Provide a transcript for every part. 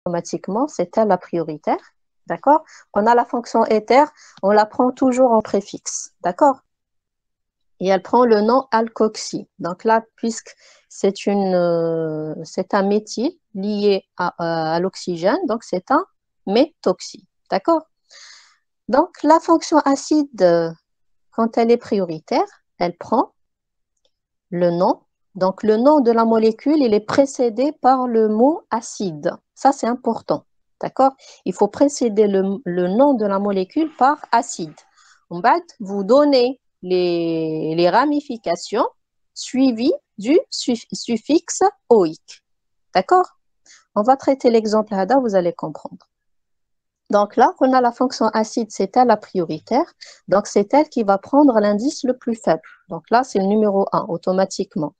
automatiquement, c'est elle la prioritaire. D'accord? On a la fonction éther, on la prend toujours en préfixe. D'accord? Et elle prend le nom alkoxy. Donc là, puisque c'est un méthyle lié à l'oxygène, donc c'est un méthoxy. D'accord? Donc la fonction acide, quand elle est prioritaire, elle prend le nom. Donc le nom de la molécule, il est précédé par le mot acide. Ça, c'est important. D'accord? Il faut précéder le nom de la molécule par acide. En bas, vous donnez les ramifications suivies du suffixe oïque. D'accord? On va traiter l'exemple Hada, vous allez comprendre. Donc là, on a la fonction acide, c'est elle la prioritaire. Donc c'est elle qui va prendre l'indice le plus faible. Donc là, c'est le numéro 1, automatiquement.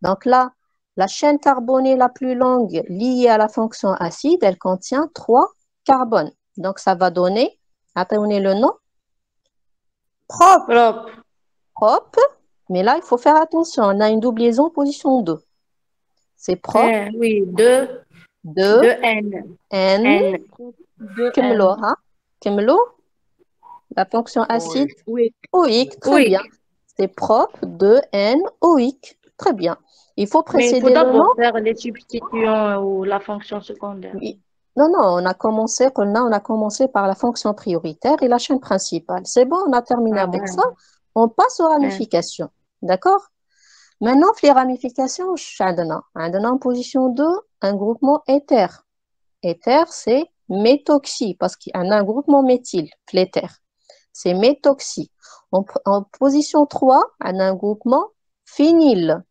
Donc là, la chaîne carbonée la plus longue liée à la fonction acide, elle contient 3 carbones. Donc ça va donner, attendez le nom, Propre. propre. Mais là, il faut faire attention, on a une double liaison position 2. C'est propre Oui, 2 de N. N. N. 2 كملوا N. ها كملوا la fonction acide Oui. oïque, très bien. Oui. C'est propre de N oïque, très bien. Il faut Mais il faut précéder le nom. d'abord faire les substitutions ou la fonction secondaire. Oui. Non, non, on a commencé par la fonction prioritaire et la chaîne principale. C'est bon, on a terminé Ah avec ça. ouais. On passe aux Ouais. ramifications. D'accord? Maintenant, les ramifications, on a en position 2 un groupement éther. Éther, c'est méthoxy, parce qu'il y a un groupement méthyle, l'éther. C'est méthoxy. En position 3, on a un groupement phényl.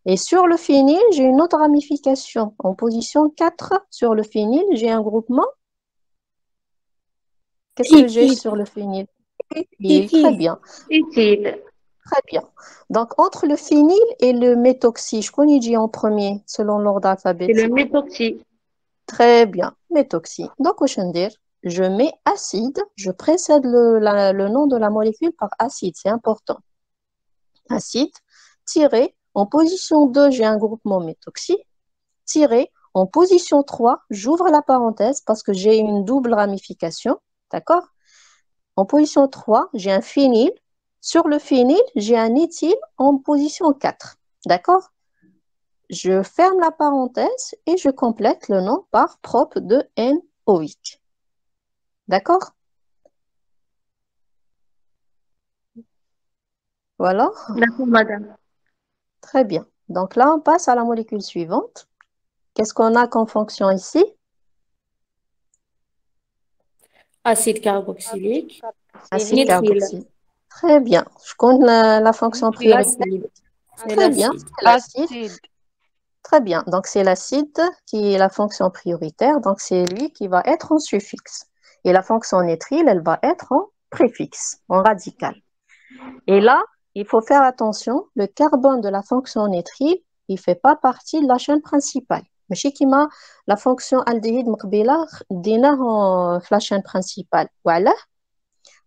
Et sur le phényl, j'ai une autre ramification. En position 4, sur le phényl, j'ai un groupement. Qu'est-ce que j'ai Utile. sur le phényl? Éthyl, très Utile. bien, Utile. très bien. Donc, entre le phényl et le méthoxy, je connais dit en premier, selon l'ordre C'est le alphabétique. méthoxy. Très bien, méthoxy. Donc, au dire, je mets acide, je précède le nom de la molécule par acide, c'est important. Acide, tiré, en position 2, j'ai un groupement méthoxy, tiré, en position 3, j'ouvre la parenthèse parce que j'ai une double ramification, d'accord? En position 3, j'ai un phényl. Sur le phényl, j'ai un éthyle en position 4, d'accord? Je ferme la parenthèse et je complète le nom par propre de N-oïque. D'accord? Voilà, D'accord, madame. très bien. Donc là, on passe à la molécule suivante. Qu'est-ce qu'on a comme fonction ici? Acide carboxylique. Acide Nitrile. carboxylique. Très bien. Je compte la fonction prioritaire. L'acide. C'est Très bien, l'acide. c'est l'acide. Très bien. Donc, c'est l'acide qui est la fonction prioritaire. Donc, c'est lui qui va être en suffixe. Et la fonction nitrile, elle va être en préfixe, en radical. Et là, il faut faire attention, le carbone de la fonction nitrile, il ne fait pas partie de la chaîne principale. ماشي كيما la fonction aldéhyde مقبلة ديناه في la chaîne principale. وعلاه؟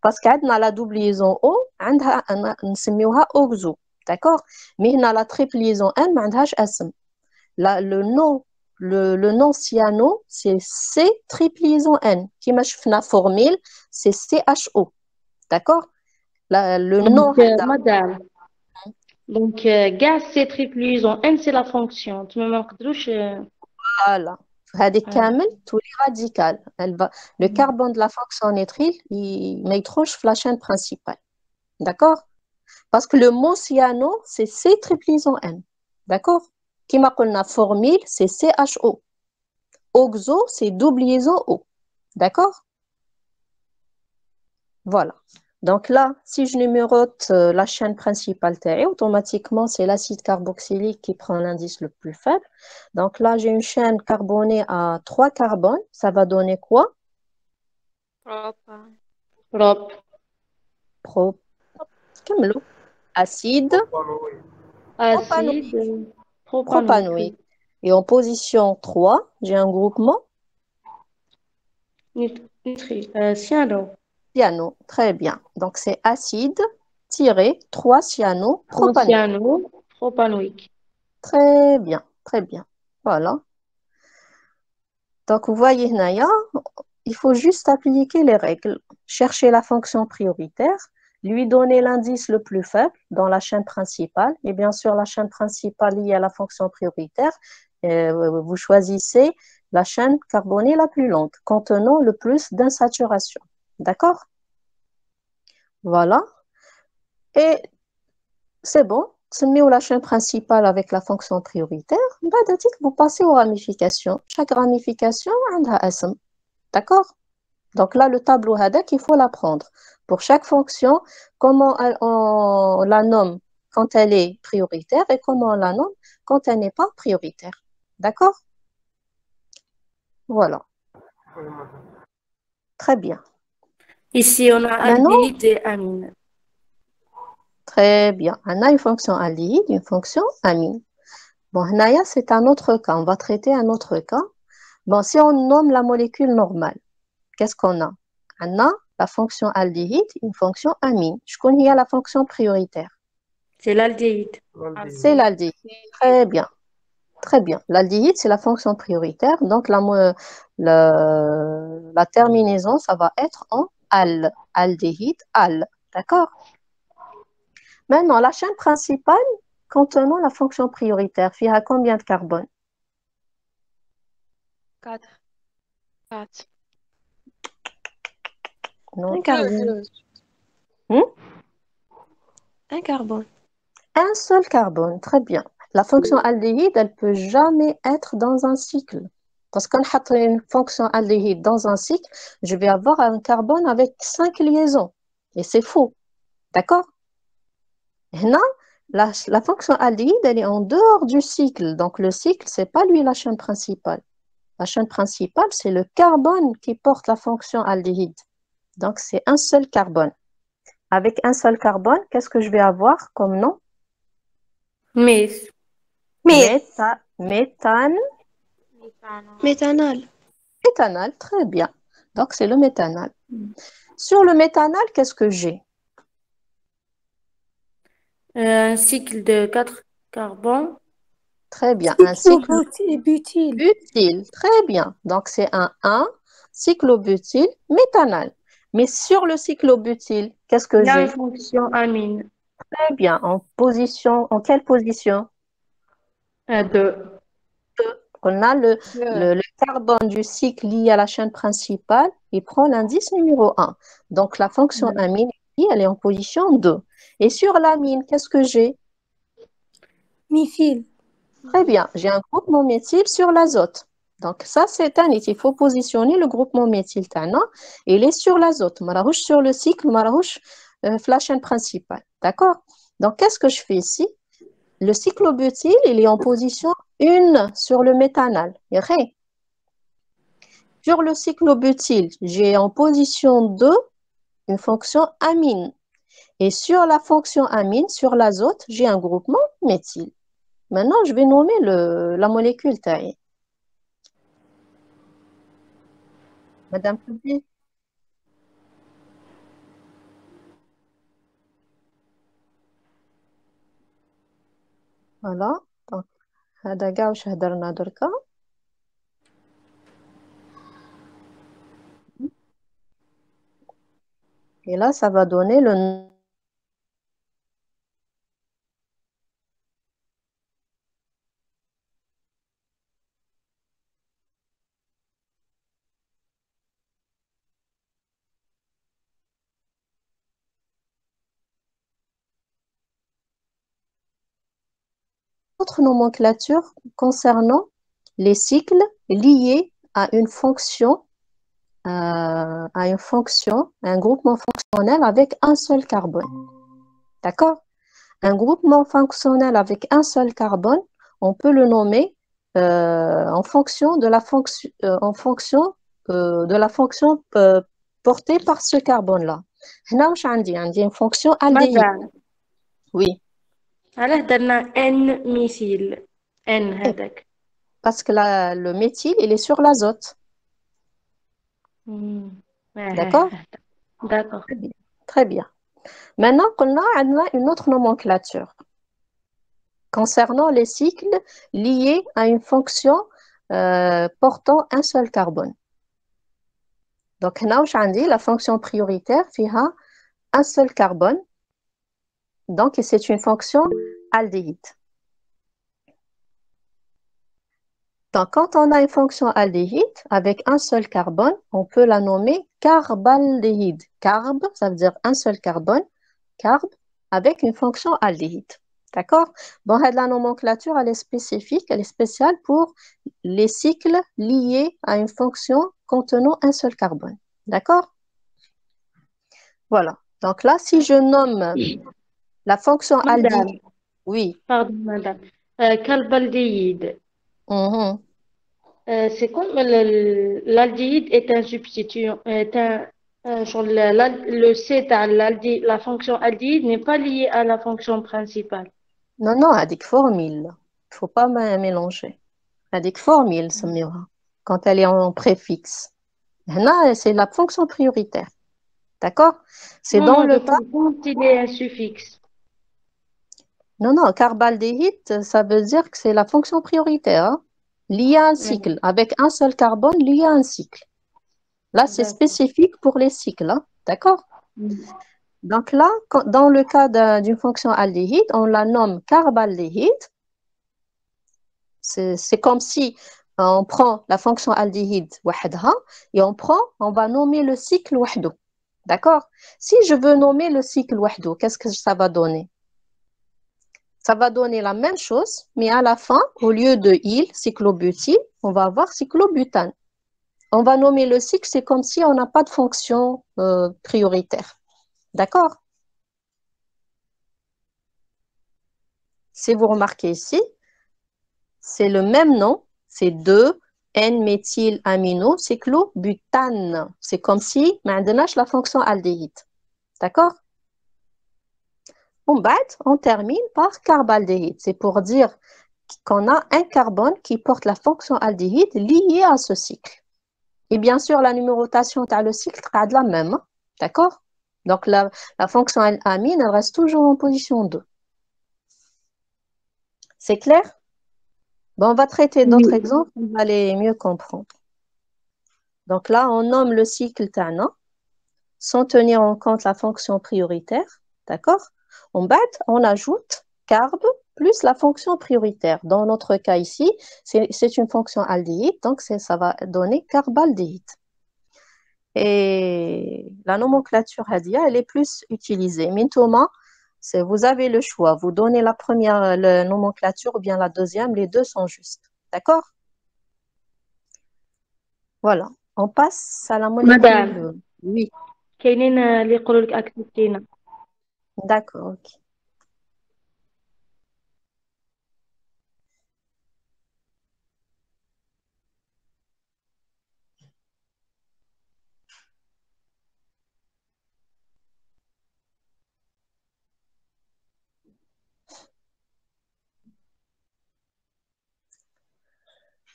parce qu'عندنا la double liaison O عندها نسميوها oxo. D'accord? Mais هنا la triple liaison N ما عندهاش اسم. Le nom le nom cyano, c'est C triple liaison N. كيما شفنا formule, c'est CHO. D'accord? Le nom Madame. Donc, gaz, c'est triple liaison. N, c'est la fonction. Tu me manques de voilà. هذه كامل تولي radical. Le carbone de la fonction nitrile, il ما يدخلش في la chaîne principale. D'accord? Parce que le mot cyano, c'est C triple liaison N. D'accord? كما قلنا formyle, c'est CHO. Oxo, c'est double liaison O. D'accord? Voilà. Donc là, si je numérote la chaîne principale, automatiquement, c'est l'acide carboxylique qui prend l'indice le plus faible. Donc là, j'ai une chaîne carbonée à 3 carbones. Ça va donner quoi? Propre. Pro... كملوا. Acide propanoïque. Acide propanoïque. Propanoïque. Et en position 3, j'ai un groupement Nitrile. Cyano. cyano. Très bien. Donc c'est acide tiré 3 cyano propanoïque. Cyano propanoïque. Très bien, très bien. Voilà. Donc, vous voyez, Naya, il faut juste appliquer les règles. Chercher la fonction prioritaire, lui donner l'indice le plus faible dans la chaîne principale. Et bien sûr, la chaîne principale liée à la fonction prioritaire, vous choisissez la chaîne carbonée la plus longue, contenant le plus d'insaturation. D'accord? Voilà. Et c'est bon. Semez la chaîne principale avec la fonction prioritaire. Vous passez aux ramifications. Chaque ramification a un اسم. D'accord? Donc là, le tableau HADAC, il faut l'apprendre. Pour chaque fonction, comment on la nomme quand elle est prioritaire et comment on la nomme quand elle n'est pas prioritaire. D'accord? Voilà. Très bien. Ici, on a Maintenant, aldéhyde et amine. très bien. On a une fonction aldéhyde, une fonction amine. Bon, Naya, c'est un autre cas. On va traiter un autre cas. Bon, si on nomme la molécule normale, qu'est-ce qu'on a? On a la fonction aldéhyde, une fonction amine. Je connais la fonction prioritaire. C'est l'aldéhyde. C'est l'aldéhyde. Très bien. Très bien. L'aldéhyde, c'est la fonction prioritaire. Donc, la terminaison, ça va être en al. Aldéhyde, al. D'accord? Maintenant, la chaîne principale contenant la fonction prioritaire, il y a combien de carbone? 4. 4. Non. Un carbone. Hmm? Un carbone. Un seul carbone. Très bien. La fonction aldéhyde, elle ne peut jamais être dans un cycle. Parce qu'on a une fonction aldéhyde dans un cycle, je vais avoir un carbone avec 5 liaisons. Et c'est faux. D'accord? Là, la fonction aldéhyde, elle est en dehors du cycle. Donc, le cycle, ce n'est pas lui la chaîne principale. La chaîne principale, c'est le carbone qui porte la fonction aldéhyde. Donc, c'est un seul carbone. Avec un seul carbone, qu'est-ce que je vais avoir comme nom? Mais, Méthane. Méthanol. Méthanal, très bien. Donc, c'est le méthanal. Sur le méthanal, qu'est-ce que j'ai? un cycle de 4 carbones. Très bien. Un cycle Butyle. butyl. Très bien. Donc, c'est un 1, cyclobutyl, méthanal. Mais sur le cyclobutyl, qu'est-ce que Il y a une j'ai? fonction amine. Très bien. En quelle position? De On a le carbone du cycle lié à la chaîne principale, il prend l'indice numéro 1. Donc, la fonction amine, ici, elle est en position 2. Et sur l'amine, qu'est-ce que j'ai? Méthyle. Très bien, j'ai un groupement méthyle sur l'azote. Donc, ça, c'est un it. Il faut positionner le groupement méthyle tana. Il est sur l'azote. Mararouche sur le cycle, mararouche la chaîne principale. D'accord? Donc, qu'est-ce que je fais ici? Le cyclobutyl, il est en position 1 sur le méthanal. Sur le cyclobutyl, j'ai en position 2 une fonction amine. Et sur la fonction amine, sur l'azote, j'ai un groupement méthyle. Maintenant, je vais nommer la molécule taille. Madame Poupier. Voilà. Donc, هذا كاع واش هضرنا دركا. Et là, ça va donner le autre nomenclature concernant les cycles liés à une fonction, un groupement fonctionnel avec un seul carbone. D'accord? Un groupement fonctionnel avec un seul carbone, on peut le nommer en fonction de la fonction, portée par ce carbone-là. هنا واش عندي une fonction aldéhyde. ماذا؟ Oui, علاه درنا N ميثيل N هذاك. parce que le méthyle, il est sur l'azote. D'accord? D'accord. Très bien. Très bien. Maintenant, on a une autre nomenclature concernant les cycles liés à une fonction portant un seul carbone. Donc, là, on dit la fonction prioritaire a un seul carbone. Donc, c'est une fonction aldéhyde. Donc, quand on a une fonction aldéhyde avec un seul carbone, on peut la nommer carbaldéhyde. Carb, ça veut dire un seul carbone. Carb avec une fonction aldéhyde. D'accord? Bon, la nomenclature, elle est spécifique, elle est spéciale pour les cycles liés à une fonction contenant un seul carbone. D'accord? Voilà. Donc là, si je nomme la fonction aldéhyde, Madame, oui. pardon, madame. Carbaldéhyde. Mhm. C'est comme l'aldéhyde est un substitut, genre le C dans la fonction aldéhyde n'est pas lié à la fonction principale. Non, non, هذيك formule. Il ne faut pas mélanger. هذيك formule, سميوها. Quand elle est en préfixe. Là, c'est la fonction prioritaire. D'accord? C'est dans Non, je le cas. parle quand il est un suffixe. Non, non, carbaldéhyde, ça veut dire que c'est la fonction prioritaire, hein, liée à un cycle, avec un seul carbone lié à un cycle. Là, c'est D'accord. spécifique pour les cycles, hein, d'accord? Mm. Donc là, dans le cas d'une fonction aldéhyde, on la nomme carbaldéhyde. C'est comme si on prend la fonction aldéhyde وحدها et on va nommer le cycle وحده. D'accord? Si je veux nommer le cycle وحده, qu'est-ce que ça va donner? Ça va donner la même chose, mais à la fin, au lieu de il, cyclobutyle, on va avoir cyclobutane. On va nommer le cycle, c'est comme si on n'a pas de fonction prioritaire. D'accord? Si vous remarquez ici, c'est le même nom, c'est 2N-méthylaminocyclobutane. C'est comme si on n'a la fonction aldéhyde. D'accord? On termine par carbaldéhyde. C'est pour dire qu'on a un carbone qui porte la fonction aldéhyde liée à ce cycle. Et bien sûr, la numérotation de le cycle sera la même. Hein. D'accord? Donc, la fonction amine, elle reste toujours en position 2. C'est clair? Bon, on va traiter d'autres Oui. exemples, on va les mieux comprendre. Donc là, on nomme le cycle Tana sans tenir en compte la fonction prioritaire. D'accord? On ajoute carb plus la fonction prioritaire. Dans notre cas ici, c'est une fonction aldéhyde, donc ça va donner carbaldéhyde. Et la nomenclature Hadia, elle est plus utilisée. Mintoma, vous avez le choix. Vous donnez la première nomenclature ou bien la deuxième, les deux sont justes. D'accord? Voilà. On passe à la Madame, molécule. Oui, كاينين اللي يقولوا لك أكتبتينا. d'accord. Ok.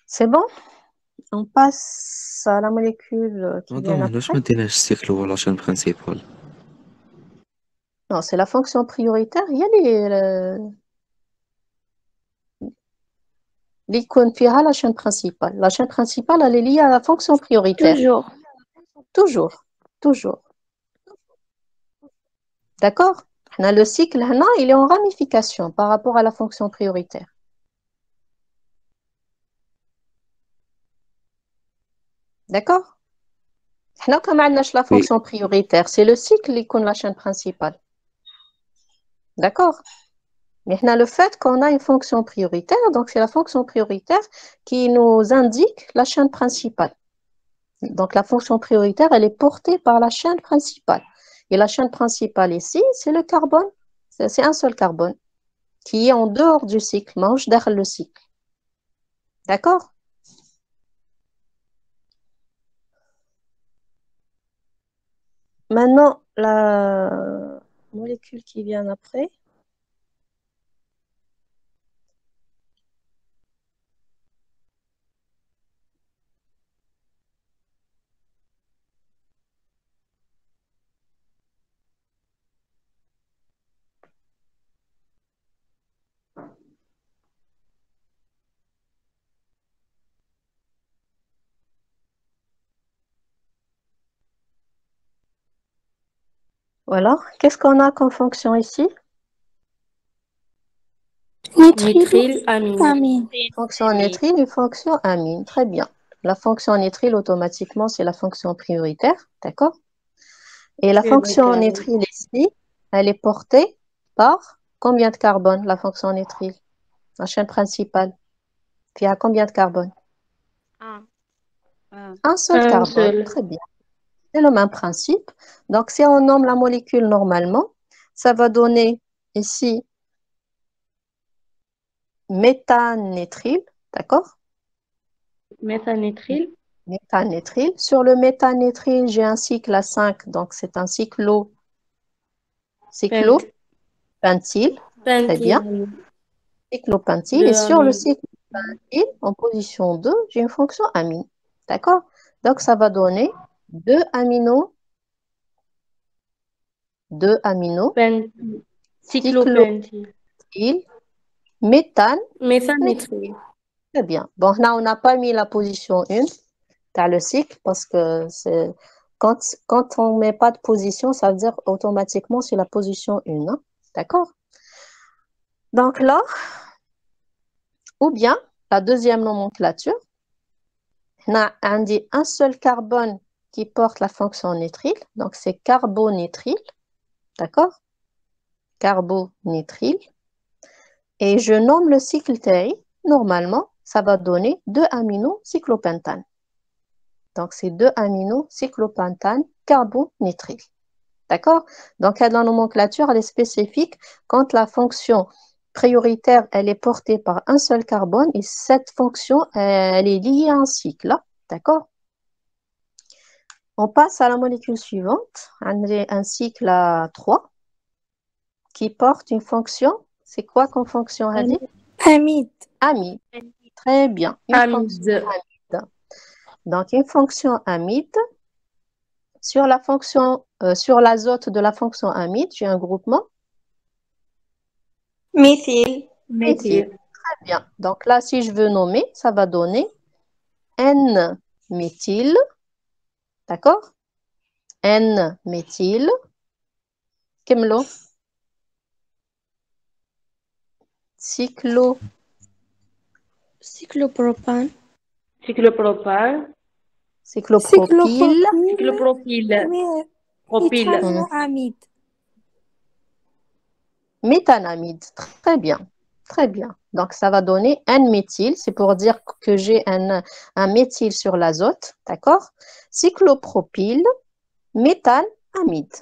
C'est bon? On passe à la molécule qui vient مادام علاش après. ما ديناش السيكل هو لاشين برينسيبال؟ Non, c'est la fonction prioritaire. Il y a l'icône فيها la chaîne principale. La chaîne principale, elle est liée à la fonction prioritaire. Toujours. Toujours. Toujours. D'accord? Le cycle, il est en ramification par rapport à la fonction prioritaire. D'accord? Comme on a la وي fonction prioritaire, c'est le cycle qui est la chaîne principale. D'accord? Mais le fait qu'on a une fonction prioritaire, donc c'est la fonction prioritaire qui nous indique la chaîne principale. Donc la fonction prioritaire, elle est portée par la chaîne principale. Et la chaîne principale ici, c'est le carbone. C'est un seul carbone qui est en dehors du cycle, mange derrière le cycle. D'accord? Maintenant, la molécule qui vient après. Voilà. Qu'est-ce qu'on a comme fonction ici? Nitrilamine. Amine. Fonction nitrile et fonction amine. Très bien. La fonction nitrile, automatiquement, c'est la fonction prioritaire. D'accord? Et la fonction nitrile ici, elle est portée par combien de carbone, la fonction nitrile? La chaîne principale. Puis il y a combien de carbone? Un seul Un carbone. seul. Très bien. C'est le même principe. Donc, si on nomme la molécule normalement, ça va donner ici méthanitrile. D'accord? Méthanitrile. Méthanitrile. Sur le méthanitrile, j'ai un cycle à 5, donc c'est un cyclopentyle. Très bien. Cyclopentyle. Et sur le cyclopentyle, en position 2, j'ai une fonction amine. D'accord? Donc, ça va donner 2 aminos, Cyclopentyle. méthane. Méthanitrile. Très bien. Bon, là, on n'a pas mis la position 1 dans le cycle parce que quand on ne met pas de position, ça veut dire automatiquement c'est la position 1. Hein? D'accord? Donc là, ou bien la deuxième nomenclature, on a un seul carbone qui porte la fonction nitrile, donc c'est carbonitrile. D'accord? Carbonitrile. Et je nomme le cycle TI. Normalement, ça va donner 2 aminocyclopentane. Donc, c'est 2 aminocyclopentane carbonitrile. D'accord? Donc, la nomenclature, elle est spécifique quand la fonction prioritaire, elle est portée par un seul carbone et cette fonction, elle est liée à un cycle. D'accord? On passe à la molécule suivante. Un cycle à 3 qui porte une fonction. C'est quoi comme fonction, Hadi? Amide. Amide. Très bien. Une fonction Amide. amide. Donc, une fonction amide. Sur l'azote de la fonction amide, j'ai un groupement. Méthyle. Méthyle. Très bien. Donc là, si je veux nommer, ça va donner N-méthyle. D'accord? N-méthyle. Kemlo. Cyclopropane. Cyclopropane. Cyclopropyle. Cyclopropyle. Propyle. Méthanoamide. Méthanamide. Très bien. Très bien. Donc, ça va donner N-méthyle. C'est pour dire que j'ai un méthyle sur l'azote. D'accord? Cyclopropyle, méthanamide.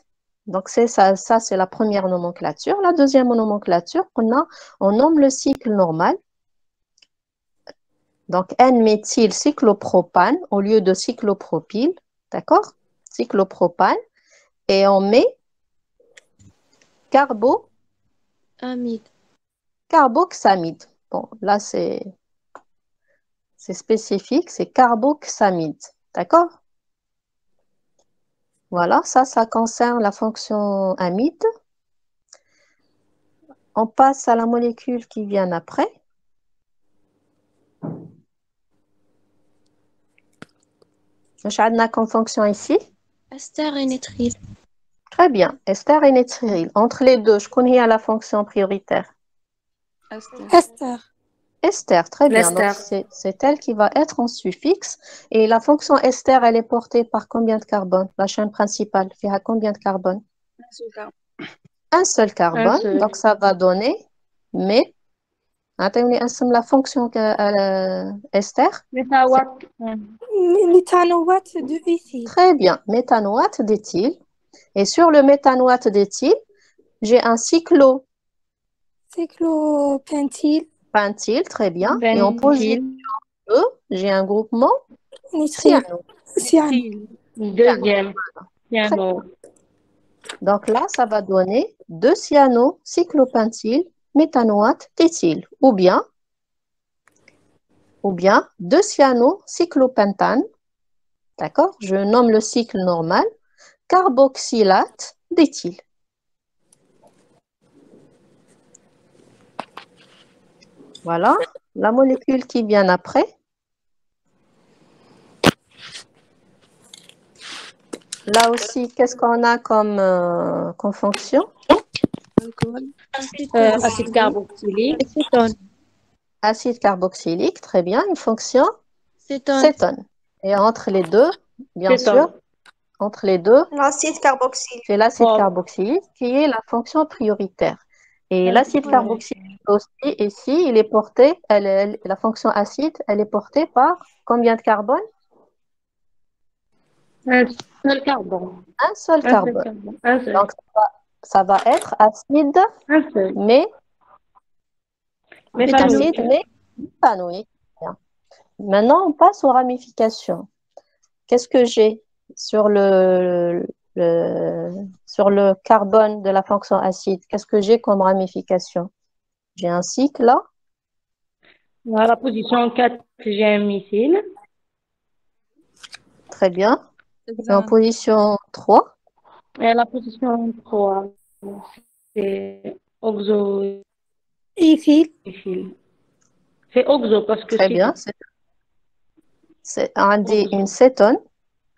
Donc, c'est ça, c'est la première nomenclature. La deuxième nomenclature, on nomme le cycle normal. Donc, N-méthylcyclopropane au lieu de cyclopropyle. D'accord? Cyclopropane. Et on met carboxamide. Bon, là, c'est spécifique, c'est carboxamide. D'accord? Voilà, ça concerne la fonction amide. On passe à la molécule qui vient après. مش عندنا comme fonction ici. Ester et nitrile. Très bien. Ester et nitrile. Entre les deux, je connais la fonction prioritaire. Ester. Ester, très bien. Donc, L'ester. c'est elle qui va être en suffixe. Et la fonction ester, elle est portée par combien de carbone? La chaîne principale fait à combien de carbone? Un seul carbone. Un seul. Donc, ça va donner mais la fonction ester. Métawat. Méthanoate de éthyle. Très bien. Méthanoate d'éthyle. Et sur le méthanoate d'éthyle, j'ai un Cyclopentyle. pentyle, très bien. Et en position Benzyle. 2, j'ai un groupement Nitrile. cyano. Deuxième. Cyano. Donc là, ça va donner 2 cyanocyclopentyle méthanoate d'éthyle. Ou bien 2 cyanocyclopentane. D'accord? Je nomme le cycle normal. Carboxylate d'éthyle. Voilà. La molécule qui vient après. Là aussi, qu'est-ce qu'on a comme fonction? Acide carboxylique, cétone. Acide carboxylique, très bien, une fonction Cétone. cétone. Et entre les deux, bien Cétone. sûr, entre les deux, L'acide carboxylique. c'est l'acide Wow. carboxylique qui est la fonction prioritaire. Et l'acide carboxylique aussi, ici, il est porté, la fonction acide, elle est portée par combien de carbone? Un seul carbone. Un seul Un seul carbone. carbone. Un seul. Donc, ça va être acide, Un seul. mais Méthanoïque. acide, mais méthanoïque. Bien. Maintenant, on passe aux ramifications. Qu'est-ce que j'ai sur sur le carbone de la fonction acide? Qu'est-ce que j'ai comme ramification? J'ai un cycle là. À la position 4, j'ai un missile. Très bien. Et en position 3, Et à la position 3, c'est oxoéthyle. Éthyle. C'est oxo parce que très c'est bien. On dit une cétone.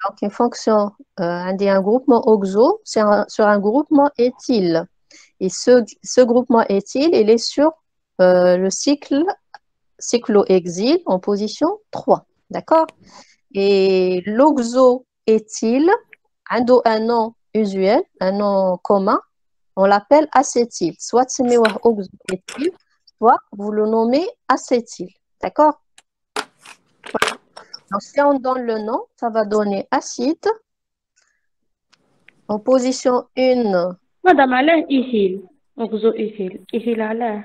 Donc, une fonction, on dit un groupement oxo sur un groupement éthyle. Et ce groupement éthyle, il est sur le cyclohexyle en position 3. D'accord? Et l'oxoéthyle, un nom usuel, un nom commun, on l'appelle acétyl. Soit c'est oxoéthyle, soit vous le nommez acétyl. D'accord? Donc, si on donne le nom, ça va donner acide. En position 1, Madame Alain, éthyle. Oxoéthyle. Éthyle Alain.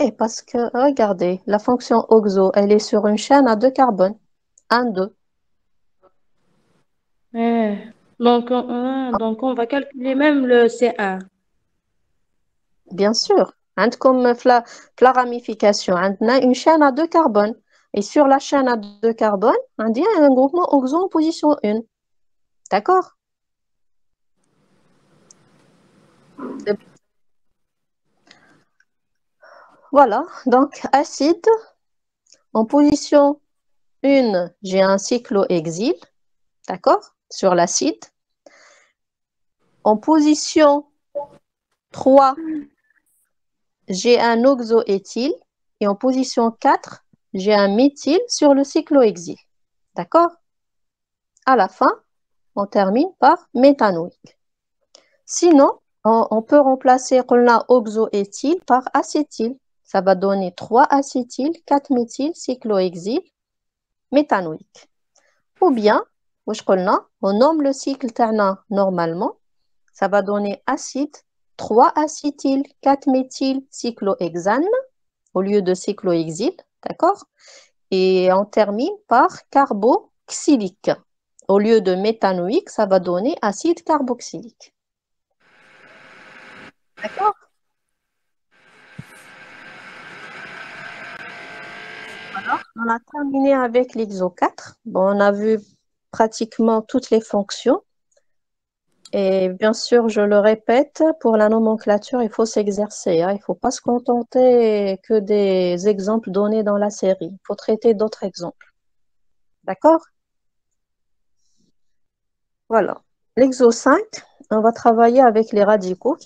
et parce que, regardez, la fonction oxo, elle est sur une chaîne à 2 carbones. 1, 2. Donc, on va calculer même le C1. Bien sûr. Comme la ramification, on a une chaîne à 2 carbones. Et sur la chaîne à 2 carbones, on dit un groupement oxo en position 1. D'accord? Voilà. Donc, acide, en position 1, j'ai un cyclohexyle. D'accord? Sur l'acide. En position 3, j'ai un oxoéthyle. Et en position 4, j'ai un méthyle sur le cyclohexyle. D'accord? À la fin, on termine par méthanoïque. Sinon, on peut remplacer oxoéthyle par acétyl. Ça va donner 3 acétyl, 4 méthyl, cyclohexyle, méthanoïque. Ou bien, on nomme le cycle terna normalement. Ça va donner acide, 3 acétyl, 4 méthyl, cyclohexane au lieu de cyclohexyle. D'accord? Et on termine par carboxylique. Au lieu de méthanoïque, ça va donner acide carboxylique. D'accord? Voilà, on a terminé avec l'exo 4. Bon, on a vu pratiquement toutes les fonctions. Et bien sûr, je le répète, pour la nomenclature, il faut s'exercer, hein. Il ne faut pas se contenter que des exemples donnés dans la série. Il faut traiter d'autres exemples. D'accord? Voilà. L'exo 5, on va travailler avec les radicaux.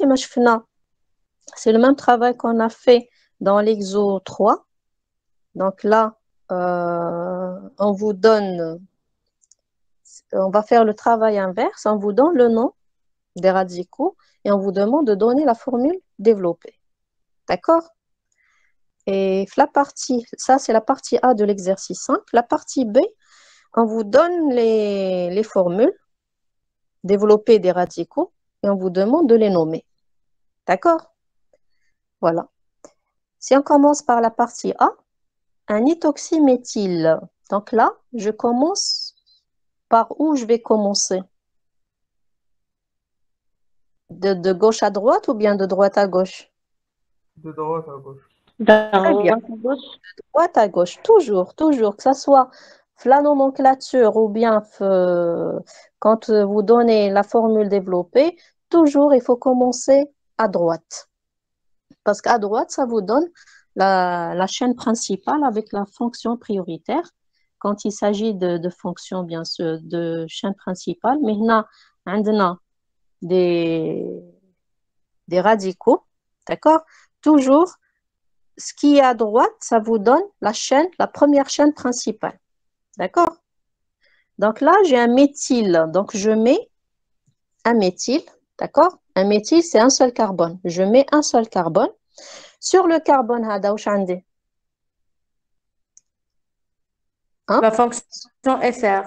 C'est le même travail qu'on a fait dans l'exo 3. Donc là, on vous donne, on va faire le travail inverse. On vous donne le nom des radicaux et on vous demande de donner la formule développée. D'accord? Et la partie, ça c'est la partie A de l'exercice 5. La partie B, on vous donne les formules développées des radicaux et on vous demande de les nommer. D'accord? Voilà. Si on commence par la partie A, un éthoxyméthyle. Donc là, je commence par où je vais commencer? De gauche à droite ou bien de droite à gauche? De droite à gauche. Très bien. Droite à gauche, toujours, que ce soit la nomenclature ou bien quand vous donnez la formule développée, toujours il faut commencer à droite. Parce qu'à droite, ça vous donne la chaîne principale avec la fonction prioritaire quand il s'agit de fonctions, bien sûr, de chaîne principale. Mais là, on a des, des radicaux, d'accord? Toujours, ce qui est à droite, ça vous donne la première chaîne principale, d'accord? Donc là, j'ai un méthyle, donc je mets un méthyle, d'accord? Un méthyle, c'est un seul carbone. Je mets un seul carbone. Sur le carbone, هذا واش عندي؟ Hein? La fonction SR.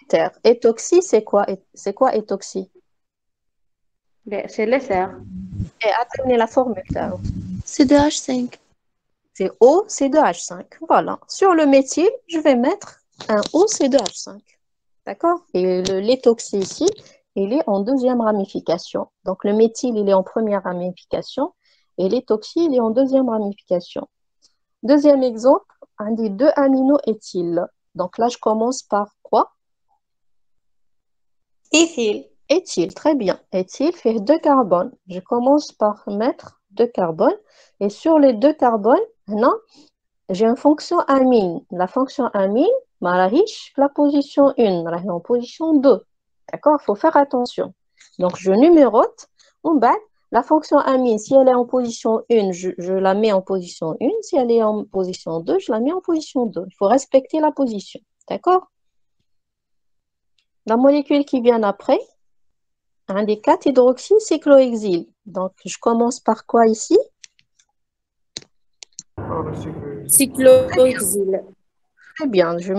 Éther. Étoxy, c'est quoi? C'est quoi étoxy? C'est l'SR. Et atteignez la formule, là. C2H5. C'est OC2H5. Voilà. Sur le méthyle, je vais mettre un OC2H5. D'accord? Et l'étoxy ici, il est en deuxième ramification. Donc le méthyle, il est en première ramification et l'étoxy, il est en deuxième ramification. Deuxième exemple, un des deux aminoéthyles. Donc là, je commence par quoi? Éthyle. Éthyle, très bien. Éthyle fait deux carbones. Je commence par mettre deux carbones. Et sur les deux carbones, maintenant, j'ai une fonction amine. La fonction amine, riche, la position 1, en position 2. D'accord? Il faut faire attention. Donc, je numérote. En bas, la fonction amine, si elle est en position 1, je la mets en position 1. Si elle est en position 2, je la mets en position 2. Il faut respecter la position. D'accord? La molécule qui vient après, un des 4 hydroxycyclohexyle. Donc, je commence par quoi ici? Ah, le cycle. Cyclohexyle. Très bien, je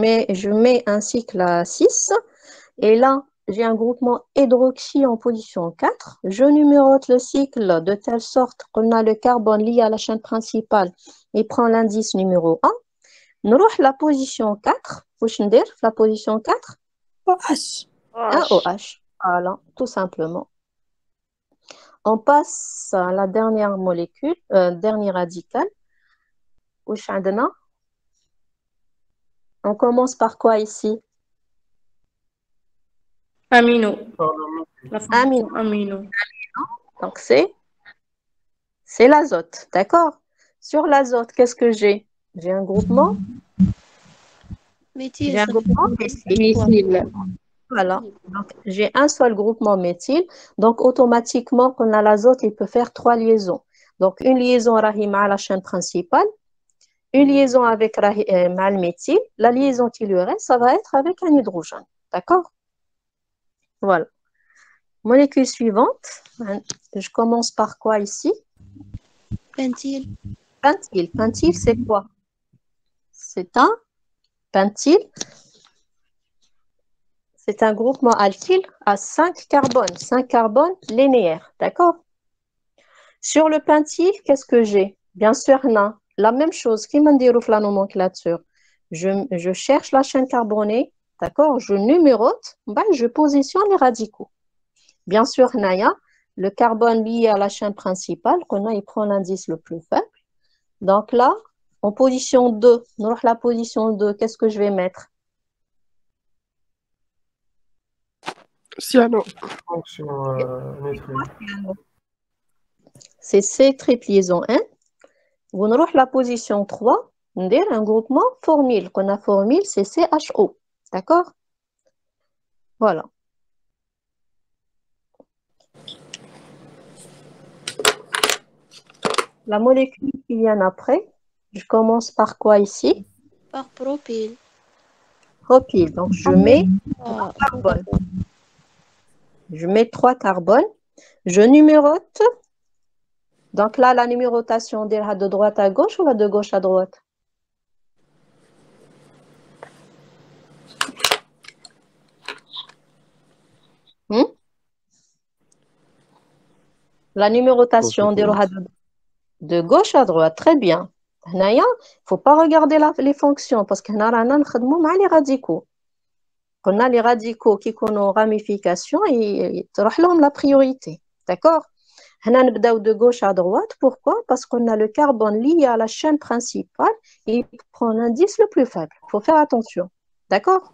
mets un cycle à 6. Et là, j'ai un groupement hydroxy en position 4. Je numérote le cycle de telle sorte qu'on a le carbone lié à la chaîne principale et prend l'indice numéro 1. Nous allons la position 4. La position 4, OH. un OH. Voilà, tout simplement. On passe à la dernière molécule, dernier radical. On commence par quoi ici? Amino. Ah, le La fonction amino. Donc, c'est l'azote, d'accord? Sur l'azote, qu'est-ce que j'ai? J'ai un groupement. Méthyle, J'ai un ça fait groupement quoi? méthyle. Méthyle. Voilà. Donc, j'ai un seul groupement méthyle. Donc, automatiquement, quand on a l'azote, il peut faire 3 liaisons. Donc, une liaison rahima à la chaîne principale, une liaison avec le méthyle. La liaison qui lui reste, ça va être avec un hydrogène. D'accord? Voilà. Molécule suivante. Je commence par quoi ici? Pentyle. Pentyle. Pentyle, c'est quoi? C'est un pentyle. C'est un groupement alkyle à 5 carbones. 5 carbones linéaires. D'accord? Sur le pentyle, qu'est-ce que j'ai? Bien sûr, non. La même chose qui m'indique la nomenclature. Je cherche la chaîne carbonée. D'accord? Je numérote. Je positionne les radicaux. Bien sûr, Naya, le carbone lié à la chaîne principale, il prend l'indice le plus faible. Donc là, en position 2, la position 2, qu'est-ce que je vais mettre? Cyano. fonction maîtrise. C'est C triple liaison 1. On va la position 3, on dit un groupement formyle. Qu'on a formyle, c'est CHO. D'accord? Voilà. La molécule qui vient après, je commence par quoi ici? Par propyle. Propyle. Donc, je mets Ah, carbone. Je mets 3 carbones. Je numérote. Donc là, la numérotation de droite à gauche ou de gauche à droite? La numérotation de gauche à droite. Très bien. Il ne faut pas regarder les fonctions parce qu'on a les radicaux. On a les radicaux qui sont en ramification et ils la priorité. D'accord? On a de gauche à droite. Pourquoi? Parce qu'on a le carbone lié à la chaîne principale et il prend l'indice le plus faible. Il faut faire attention. D'accord?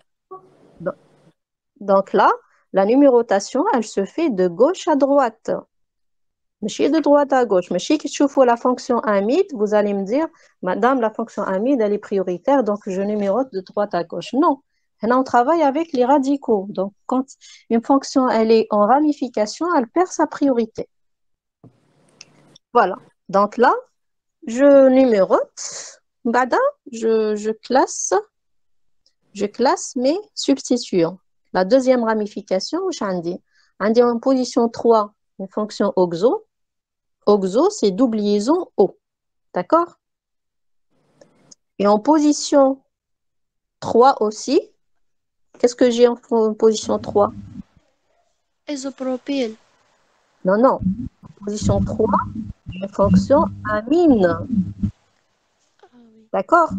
Donc là, la numérotation, elle se fait de gauche à droite. ماشي de droite à gauche. ماشي كي تشوفوا la fonction amide, vous allez me dire, madame, la fonction amide, elle est prioritaire, donc je numérote de droite à gauche. Non. Là, on travaille avec les radicaux. Donc, quand une fonction, elle est en ramification, elle perd sa priorité. Voilà. Donc là, je numérote. Bada, je classe mes substituants. La deuxième ramification, j'ai en position 3, une fonction OXO. OXO, c'est double liaison O. D'accord? Et en position 3 aussi, qu'est-ce que j'ai en position 3? Isopropyl. Non, non. En position 3, une fonction amine. Ah oui. D'accord?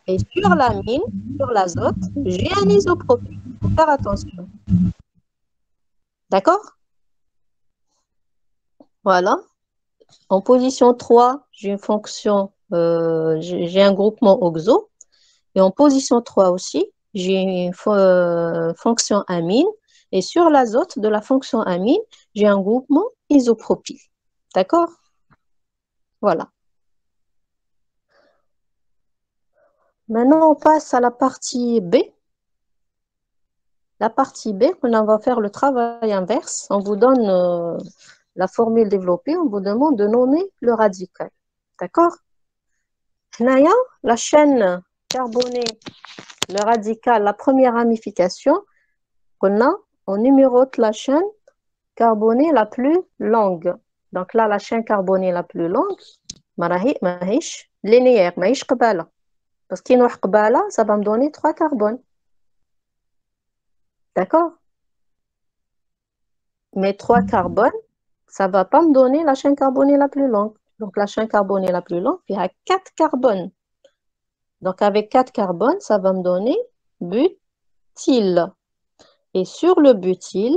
Et sur l'amine, sur l'azote, j'ai un isopropyl. Il faut faire attention. D'accord? Voilà. En position 3, j'ai une fonction, j'ai un groupement OXO. Et en position 3 aussi, j'ai une fonction amine. Et sur l'azote de la fonction amine, j'ai un groupement isopropyl. D'accord? Voilà. Maintenant, on passe à la partie B. La partie B, on va faire le travail inverse. On vous donne la formule développée, on vous demande de nommer le radical. D'accord? Là, la chaîne carbonée, le radical, la première ramification, on numérote la chaîne carbonée la plus longue. Donc là, la chaîne carbonée la plus longue, mahish linéaire, mahish qbala. Parce qu'il y a qbala, ça va me donner 3 carbones. D'accord? Mais 3 carbones, ça ne va pas me donner la chaîne carbonée la plus longue. Donc la chaîne carbonée la plus longue, il y a 4 carbones. Donc avec 4 carbones, ça va me donner butyl. Et sur le butyl,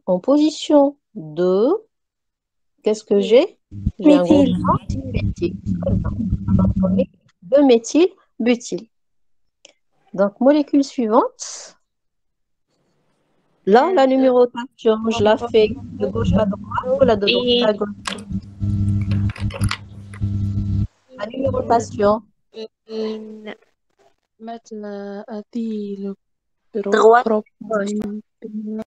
en position 2, qu'est-ce que j'ai? J'ai un groupement méthyl. 2 méthyl butyl. Donc molécule suivante. Là, la numérotation, je la fais de gauche à droite ou la de droite à gauche? La numérotation. مثل أثيل Droite. بروبين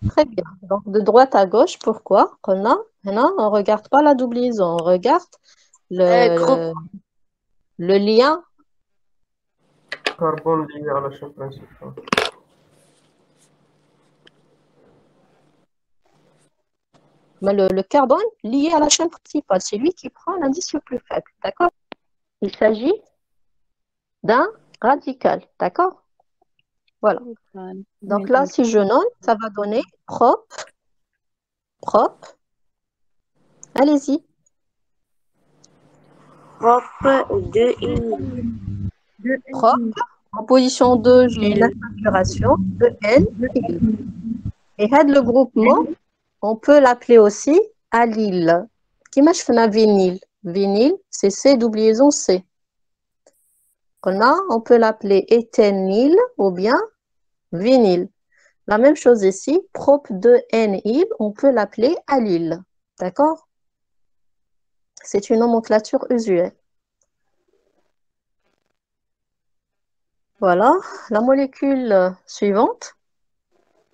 Très bien. Donc, de droite à gauche, pourquoi? On ne regarde pas la doublison, on regarde le lien. Carbone lié à la chaîne principale. Mais le carbone lié à la chaîne principale, c'est lui qui prend l'indice le plus faible. D'accord? Il s'agit d'un radical. D'accord? Voilà. Donc là, si je note, ça va donner propre. Allez-y. Propre 2,5. Propre. En position 2, j'ai la saturation de N. Et le groupement, on peut l'appeler aussi allyle. Qui marche fait un vinyle. Vinyle, c'est C, double liaison C. On peut l'appeler éthényl ou bien vinyle. La même chose ici, propre de N-il, on peut l'appeler allyle. D'accord? C'est une nomenclature usuelle. Voilà, la molécule suivante.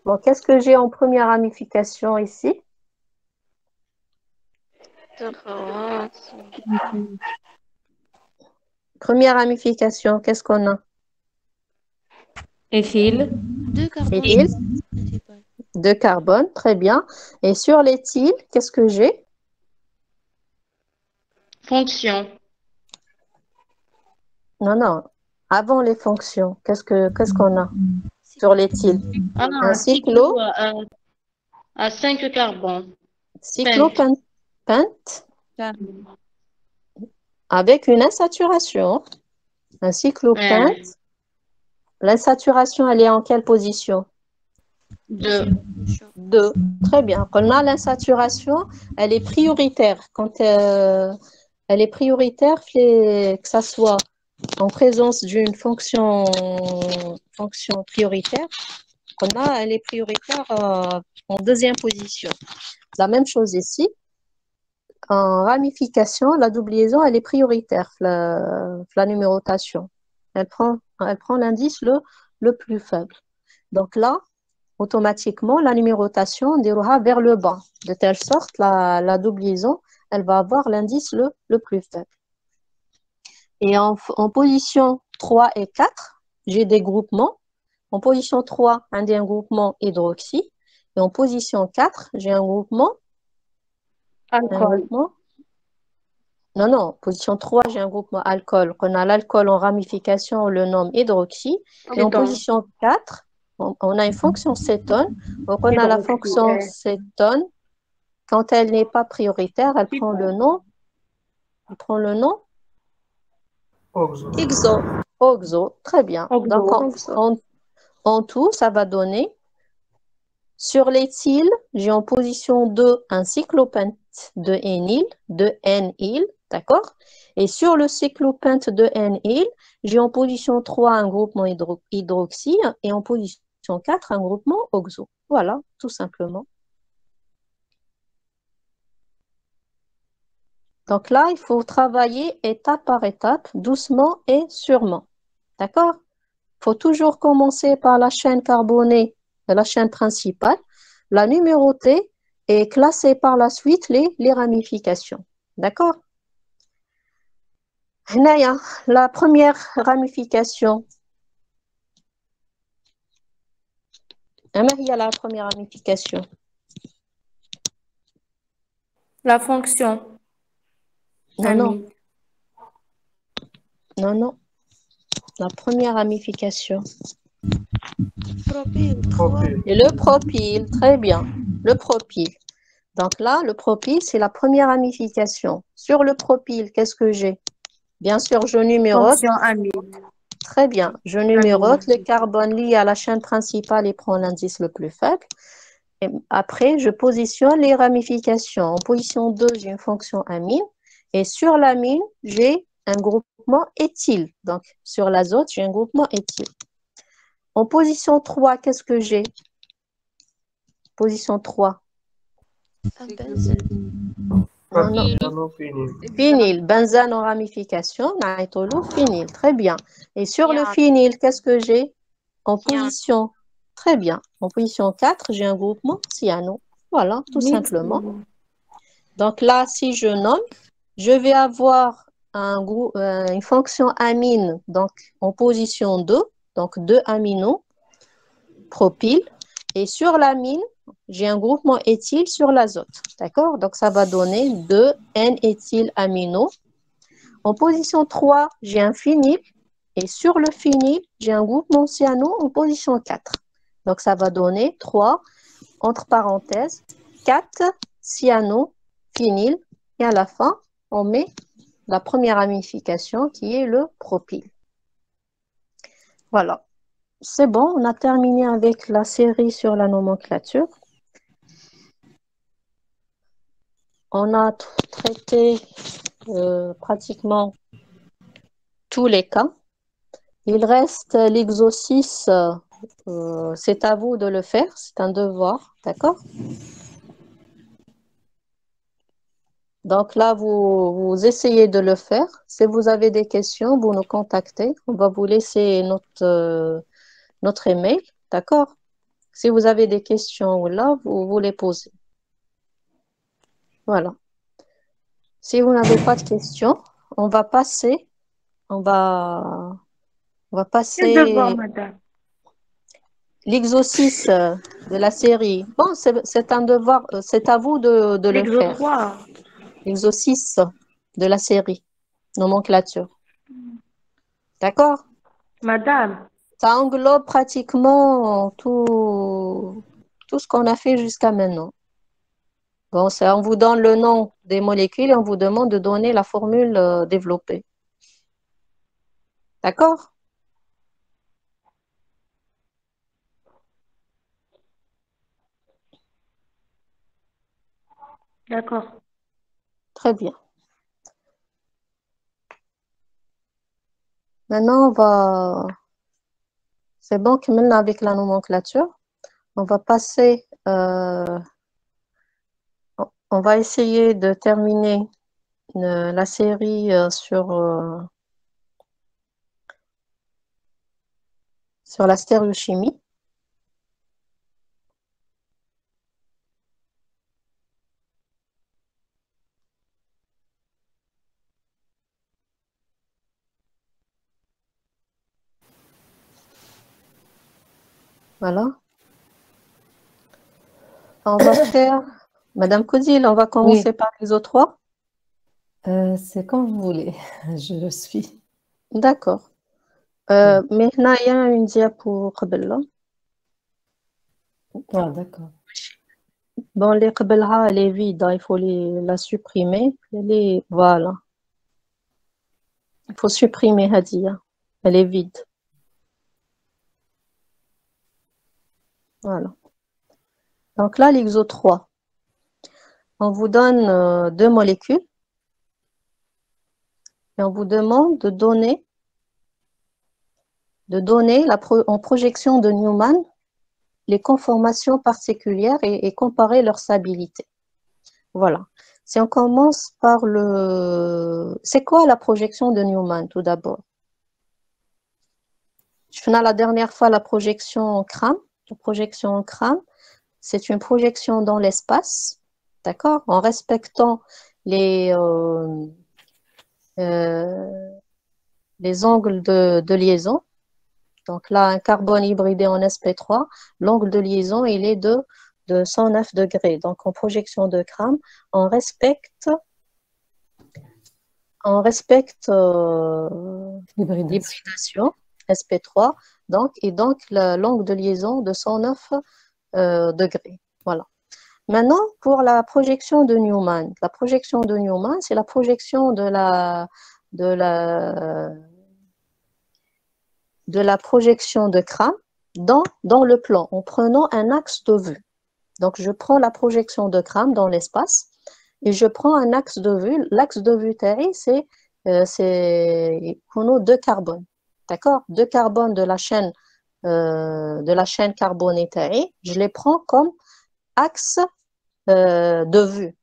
Bon, qu'est-ce que j'ai en première ramification ici? Première ramification, qu'est-ce qu'on a? Éthyle. 2 carbones. Éthyle. Principal. 2 carbones, très bien. Et sur l'éthyle, qu'est-ce que j'ai? Fonction. Non, non. Avant les fonctions, qu'est-ce qu'on a sur l'éthyle? Ah, Un cyclo. À 5 carbones. Cyclopentane avec une insaturation. Un cyclopente. L'insaturation, elle est en quelle position? 2. 2. Très bien. On a l'insaturation, elle est prioritaire. Quand elle est prioritaire, que ça soit en présence d'une fonction prioritaire, Elle est prioritaire en deuxième position. La même chose ici. En ramification, la double liaison, elle est prioritaire, la numérotation. Elle prend l'indice le plus faible. Donc là, automatiquement, la numérotation déroulera vers le bas, de telle sorte la double liaison, elle va avoir l'indice le plus faible. Et en position 3 et 4, j'ai des groupements. En position 3, un groupement hydroxy. Et en position 4, j'ai un groupement. Alcool. Non, position 3, j'ai un groupement alcool. On a l'alcool en ramification, on le nomme hydroxy. Et en position 4, on a une fonction cétone. Donc, on a la fonction cétone. Quand elle n'est pas prioritaire, elle prend le nom. Oxo. Oxo. Très bien. Donc, en tout, ça va donner, sur l'éthyle, j'ai en position 2 un cyclopenthe de N-yle, d'accord? Et sur le cyclopenthe de N-yle, j'ai en position 3 un groupement hydroxy et en position 4 un groupement oxo. Voilà, tout simplement. Donc là, il faut travailler étape par étape, doucement et sûrement. D'accord? Il faut toujours commencer par la chaîne carbonée, la chaîne principale, la numéroter et classer par la suite les ramifications. D'accord? La première ramification. Il y a la première ramification. La fonction. Non. La première ramification. Propyle. Et le propyle, très bien. Le propyle. Donc là, le propyle, c'est la première ramification. Sur le propyle, qu'est-ce que j'ai? Bien sûr, je numérote. Fonction amide. Très bien. Je numérote le carbone lié à la chaîne principale et prend l'indice le plus faible. Et après, je positionne les ramifications. En position 2, j'ai une fonction amine. Et sur l'amine, j'ai un groupement éthyle. Donc, sur l'azote, j'ai un groupement éthyle. En position 3, qu'est-ce que j'ai? Position 3. Un benzène. Phényl, benzène en ramification, phényl, très bien. Et sur le phényl, qu'est-ce que j'ai? En position, très bien. En position 4, j'ai un groupement cyano. Voilà, tout simplement. Donc là, si je nomme, je vais avoir une fonction amine, donc en position 2, donc 2 aminos, propyle. Et sur l'amine, j'ai un groupement éthyle sur l'azote. D'accord? Donc, ça va donner 2 N-éthylamino. En position 3, j'ai un phényl. Et sur le phényl, j'ai un groupement cyano en position 4. Donc, ça va donner 3, entre parenthèses, 4 cyano, phényl. Et à la fin, on met la première ramification qui est le propyle. Voilà. C'est bon, on a terminé avec la série sur la nomenclature. On a traité pratiquement tous les cas. Il reste l'exercice, c'est à vous de le faire, c'est un devoir, d'accord? Donc là, vous essayez de le faire. Si vous avez des questions, vous nous contactez. On va vous laisser notre email, d'accord? Si vous avez des questions là, vous les posez. Voilà. Si vous n'avez pas de questions, on va passer Quel devoir, madame? l'exercice de la série. Bon, c'est un devoir, c'est à vous de le faire. L'exotoire. L'exercice de la série, nomenclature. D'accord? Madame, Ça englobe pratiquement tout ce qu'on a fait jusqu'à maintenant. Bon, on vous donne le nom des molécules et on vous demande de donner la formule développée. D'accord? d'accord. Très bien. Maintenant, c'est bon que maintenant avec la nomenclature. On va passer, on va essayer de terminer la série sur la stéréochimie. Voilà. On va faire, Madame Codil, on va commencer Oui, par l'ISO3. c'est quand vous voulez. Je suis. D'accord. Oui. Mais il y a une diapo قبل là. Ah, d'accord. Bon, les قبلها, elle est vide, hein, il faut la supprimer. Voilà. Il faut supprimer Hadia. Elle est vide. Voilà. Donc là, l'ISO3. On vous donne 2 molécules et on vous demande de donner en projection de Newman les conformations particulières et comparer leur stabilité. Voilà. Si on commence par C'est quoi la projection de Newman, tout d'abord? Je faisais la dernière fois la projection en crâne. La projection en crâne, c'est une projection dans l'espace, d'accord? En respectant les angles de liaison. Donc là, un carbone hybridé en sp3, l'angle de liaison, il est de 109 degrés. Donc en projection de crâne, on respecte Hybridation. l'hybridation sp3, et donc l'angle de liaison de 109 degrés. Voilà. Maintenant, pour la projection de Newman. La projection de Newman, c'est la projection de la projection de crâne dans le plan, en prenant un axe de vue. Donc, je prends la projection de crâne dans l'espace et je prends un axe de vue. L'axe de vue terre, c'est deux carbones. D'accord? Deux carbones de la chaîne carbonée terre, je les prends comme axe de vue.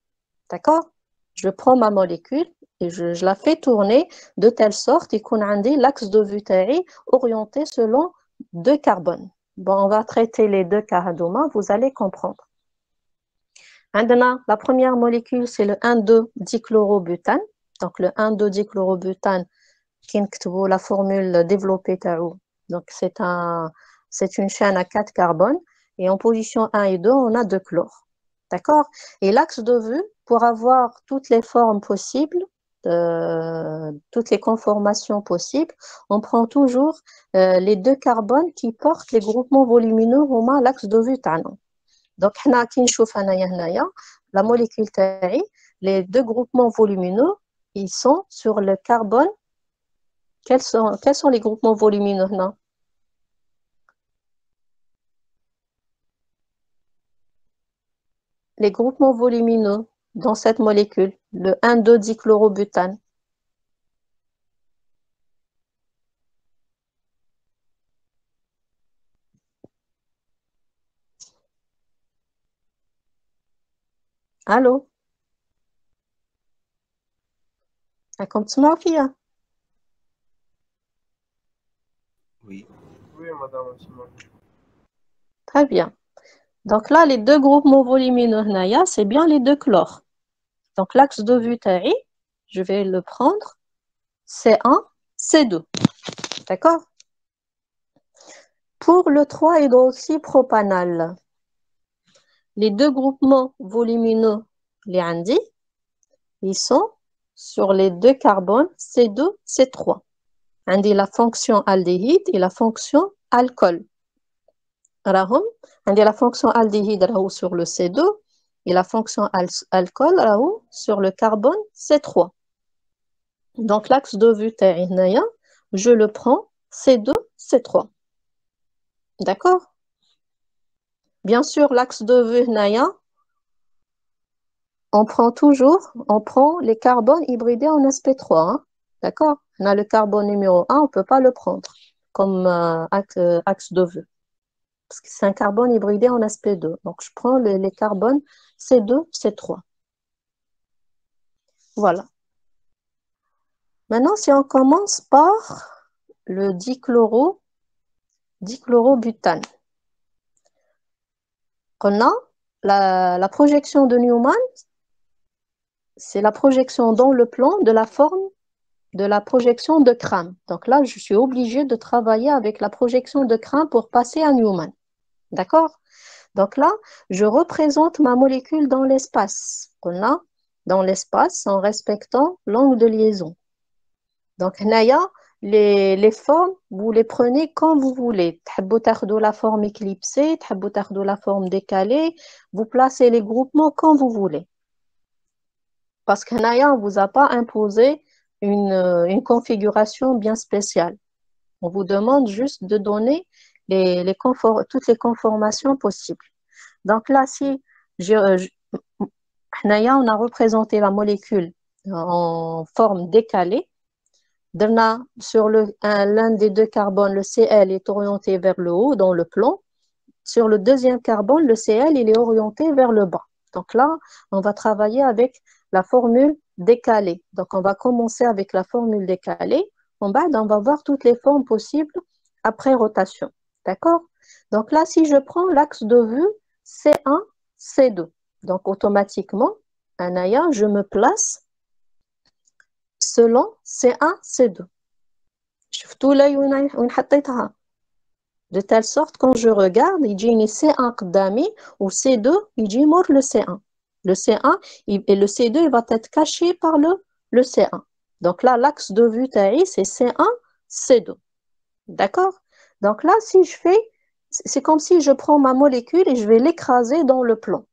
D'accord? Je prends ma molécule et je la fais tourner de telle sorte qu'on a l'axe de vue terre orienté selon deux carbones. Bon, on va traiter les deux cas demain, vous allez comprendre. La première molécule, c'est le 1,2-dichlorobutane. Donc, le 1,2-dichlorobutane, qui est la formule développée. Donc, c'est une chaîne à 4 carbones. Et en position 1 et 2, on a 2 chlores. D'accord? Et l'axe de vue, pour avoir toutes les formes possibles, toutes les conformations possibles, on prend toujours les deux carbones qui portent les groupements volumineux au l'axe de vue. Donc, la molécule TAI, les deux groupements volumineux, ils sont sur le carbone. Quels sont les groupements volumineux là? Les groupements volumineux dans cette molécule, le 1,2-dichlorobutane. Allô? راكم تسمعوا فيا؟ Oui. Oui, madame, Ousmane. Très bien. Donc là, les deux groupements volumineux, c'est bien les deux chlores. Donc l'axe de vue TAI, je vais le prendre, C1, C2. D'accord? Pour le 3-hydroxypropanal, les deux groupements volumineux, les Andi, ils sont sur les deux carbones C2, C3. عندي la fonction aldéhyde et la fonction alcool. راهم عندي la fonction aldéhyde راهو sur le C2 et la fonction alcool راهو sur le carbone C3. Donc l'axe de vue تاعي هنايا, je le prends C2, C3. D'accord? Bien sûr, l'axe de vue هنايا, on prend les carbones hybridés en sp3. Hein? D'accord? On a le carbone numéro 1, on ne peut pas le prendre comme axe de vue. parce que c'est un carbone hybridé en sp2. Donc, je prends les carbones C2, C3. Voilà. Maintenant, si on commence par le dichlorobutane. On a la projection de Newman, c'est la projection dans le plan de la forme de la projection de Cram. Donc là, je suis obligée de travailler avec la projection de Cram pour passer à Newman. D'accord? Donc là, je représente ma molécule dans l'espace. On a dans l'espace en respectant l'angle de liaison. Donc, Naya, les formes, vous les prenez quand vous voulez. Vous avez la forme éclipsée, vous avez la forme décalée. Vous placez les groupements quand vous voulez. Parce que Naya, on ne vous a pas imposé une configuration bien spéciale. On vous demande juste de donner toutes les conformations possibles. Donc là, si Naya, on a représenté la molécule en forme décalée. Sur l'un des deux carbones, le Cl est orienté vers le haut dans le plan. Sur le deuxième carbone, le Cl il est orienté vers le bas. Donc là, on va travailler avec la formule décalée. Donc, on va commencer avec la formule décalée. En bas, on va voir toutes les formes possibles après rotation. D'accord? Donc là, si je prends l'axe de vue C1, C2, donc automatiquement, Anaya, je me place selon C1, C2. شفتوا لي وين حطيتها. De telle sorte, quand je regarde, il dit C1 قدامي ou C2, il dit mort le C1. Le C1 et le C2 il va être caché par le C1. Donc là, l'axe de vue taï, c'est C1, C2. D'accord? Donc là, si je fais, c'est comme si je prends ma molécule et je vais l'écraser dans le plan.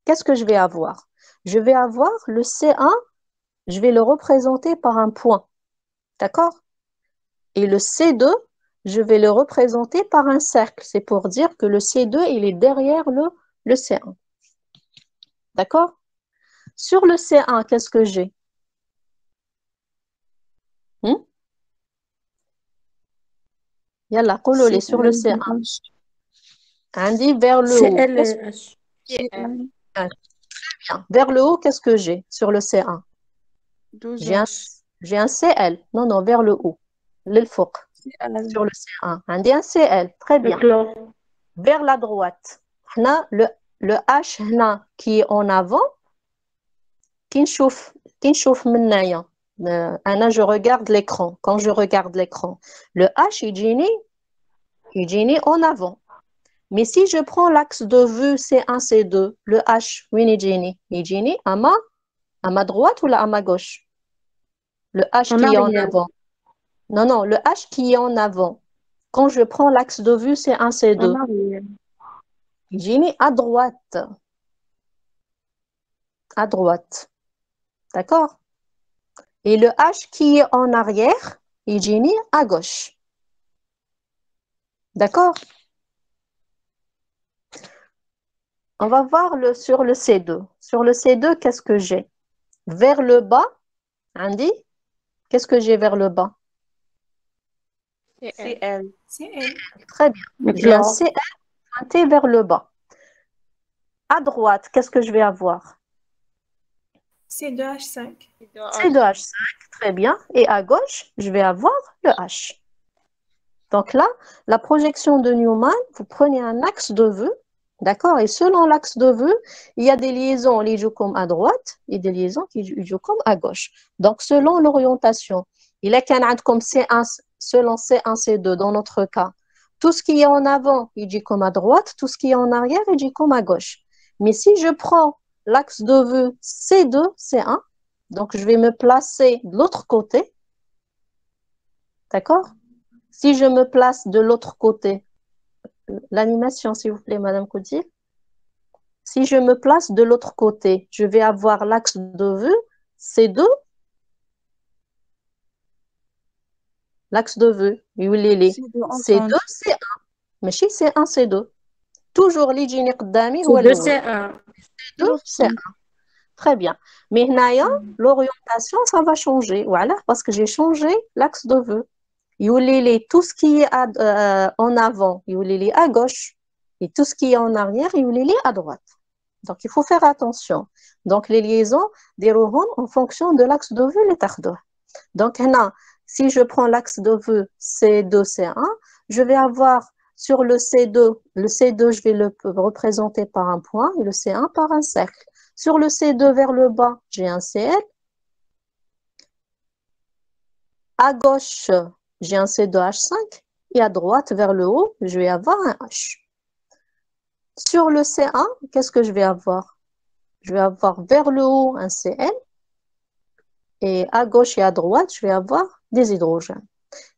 Qu'est-ce que je vais avoir? Je vais avoir le C1, je vais le représenter par un point. D'accord? Et le C2, je vais le représenter par un cercle. C'est pour dire que le C2, il est derrière le C1. D'accord? Sur le C1, qu'est-ce que j'ai? Yalla, قولوا sur le C1. Indi vers le haut. CL. Vers le haut, qu'est-ce que j'ai sur le C1? J'ai un CL. Non, vers le haut. L'ilfouq. Sur le C1. Indi un CL. Très bien. Vers la droite. Le H qui est en avant. Qui نشوف من هنايا. Je regarde l'écran. Quand je regarde l'écran, le H يجيني en avant. Mais si je prends l'axe de vue C1, C2, le H, où يجيني à ma droite ou à ma gauche? Le H qui est en avant. Non, le H qui est en avant. Quand je prends l'axe de vue C1, C2, يجيني à droite. À droite. D'accord? Et le H qui est en arrière, يجيني à gauche. D'accord? On va voir sur le C2. Sur le C2, qu'est-ce que j'ai? Vers le bas, Andy, qu'est-ce que j'ai vers le bas? CL. Très bien. J'ai un CL pointé vers le bas. À droite, qu'est-ce que je vais avoir? C2H5. C2H5, très bien. Et à gauche, je vais avoir le H. Donc là, la projection de Newman, vous prenez un axe de vue. D'accord? Et selon l'axe de vue, il y a des liaisons qui jouent comme à droite et des liaisons qui jouent comme à gauche. Donc, selon l'orientation, il y a comme C1, selon C1, C2 dans notre cas. Tout ce qui est en avant, il dit comme à droite. Tout ce qui est en arrière, il dit comme à gauche. Mais si je prends l'axe de vue C2, C1, donc je vais me placer de l'autre côté. D'accord? Si je me place de l'autre côté, l'animation, s'il vous plaît, Madame Koudir. Si je me place de l'autre côté, je vais avoir l'axe de vue C2. L'axe de vue, C2, C1. Mais si C1, C2. Toujours l'hygiène قدامي هو C2, C1. C2, C1. Très bien. Mais l'orientation, ça va changer. Voilà, parce que j'ai changé l'axe de vue. Tout ce qui est en avant, à gauche. Et tout ce qui est en arrière, il est à droite. Donc, il faut faire attention. Donc, les liaisons dérouleront en fonction de l'axe de vue les tardouh. Donc, si je prends l'axe de vue C2, C1, je vais avoir sur le C2, je vais le représenter par un point et le C1 par un cercle. Sur le C2 vers le bas, j'ai un CL. À gauche, j'ai un C2H5 et à droite vers le haut, je vais avoir un H. Sur le C1, qu'est-ce que je vais avoir? Je vais avoir vers le haut un Cl et à gauche et à droite, je vais avoir des hydrogènes.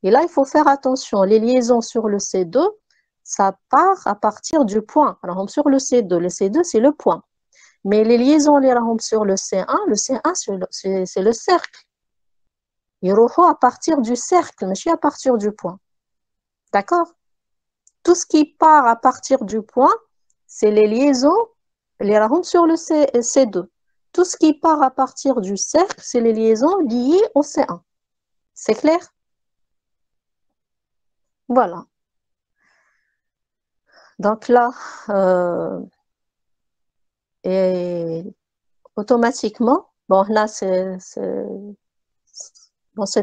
Et là, il faut faire attention. Les liaisons sur le C2, ça part à partir du point. Alors, sur le C2, c'est le point. Mais les liaisons sur le C1, c'est le cercle. Il faut à partir du cercle, mais pas à partir du point. D'accord? Tout ce qui part à partir du point, c'est les liaisons sur le C2. Tout ce qui part à partir du cercle, c'est les liaisons liées au C1. C'est clair? Voilà. Donc là, et automatiquement, bon là c'est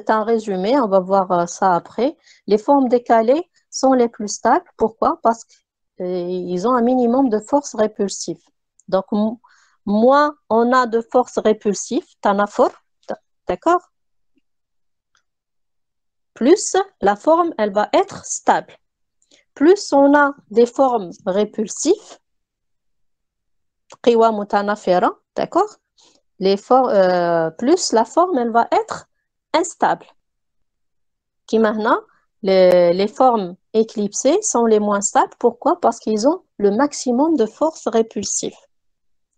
un résumé, on va voir ça après. Les formes décalées sont les plus stables. Pourquoi? Parce qu'ils ont un minimum de force répulsive. Donc, moins on a de force répulsive, tanafor, d'accord? Plus la forme, elle va être stable. Plus on a des formes répulsives, d'accord? Plus la forme, elle va être instable. Qui maintenant, les formes éclipsées sont les moins stables. Pourquoi? Parce qu'ils ont le maximum de force répulsive.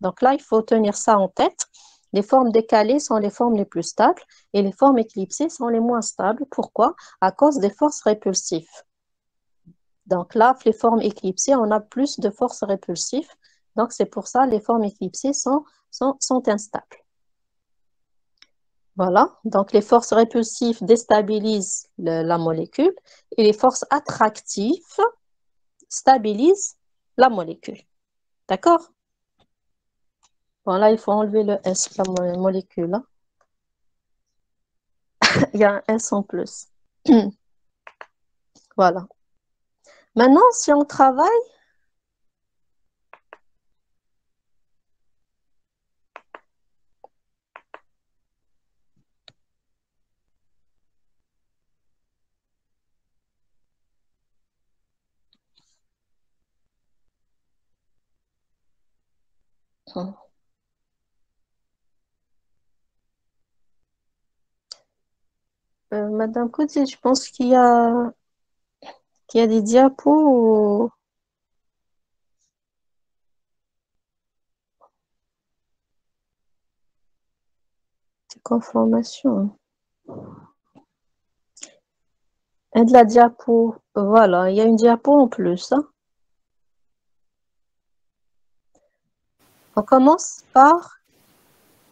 Donc là, il faut tenir ça en tête. Les formes décalées sont les formes les plus stables et les formes éclipsées sont les moins stables. Pourquoi? À cause des forces répulsives. Donc là, les formes éclipsées, on a plus de forces répulsives. Donc c'est pour ça que les formes éclipsées sont instables. Voilà, donc les forces répulsives déstabilisent la molécule et les forces attractives stabilisent la molécule. D'accord? Bon, là, il faut enlever le S, la molécule. Hein. Il y a un S en plus. Voilà. Maintenant, si on travaille, Madame Koudzi, je pense qu'il y a des diapos ou des conformations. Et de la diapo, voilà, il y a une diapo en plus. Hein. On commence par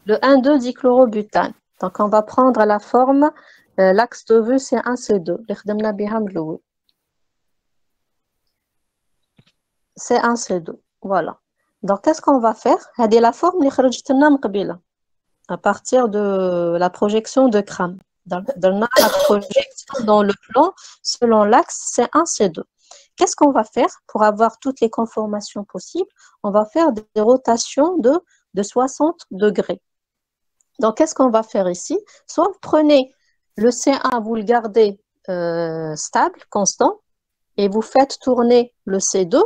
le 1,2 dichlorobutane. Donc, on va prendre la forme, l'axe de vue, c'est 1C2. C'est 1C2. Voilà. Donc, qu'est-ce qu'on va faire? C'est la forme à partir de la projection de Cram. Donc, la projection dans le plan, selon l'axe, c'est 1C2. Qu'est-ce qu'on va faire pour avoir toutes les conformations possibles? On va faire des rotations de 60 degrés. Donc, qu'est-ce qu'on va faire ici? Soit vous prenez le C1, vous le gardez stable, constant, et vous faites tourner le C2,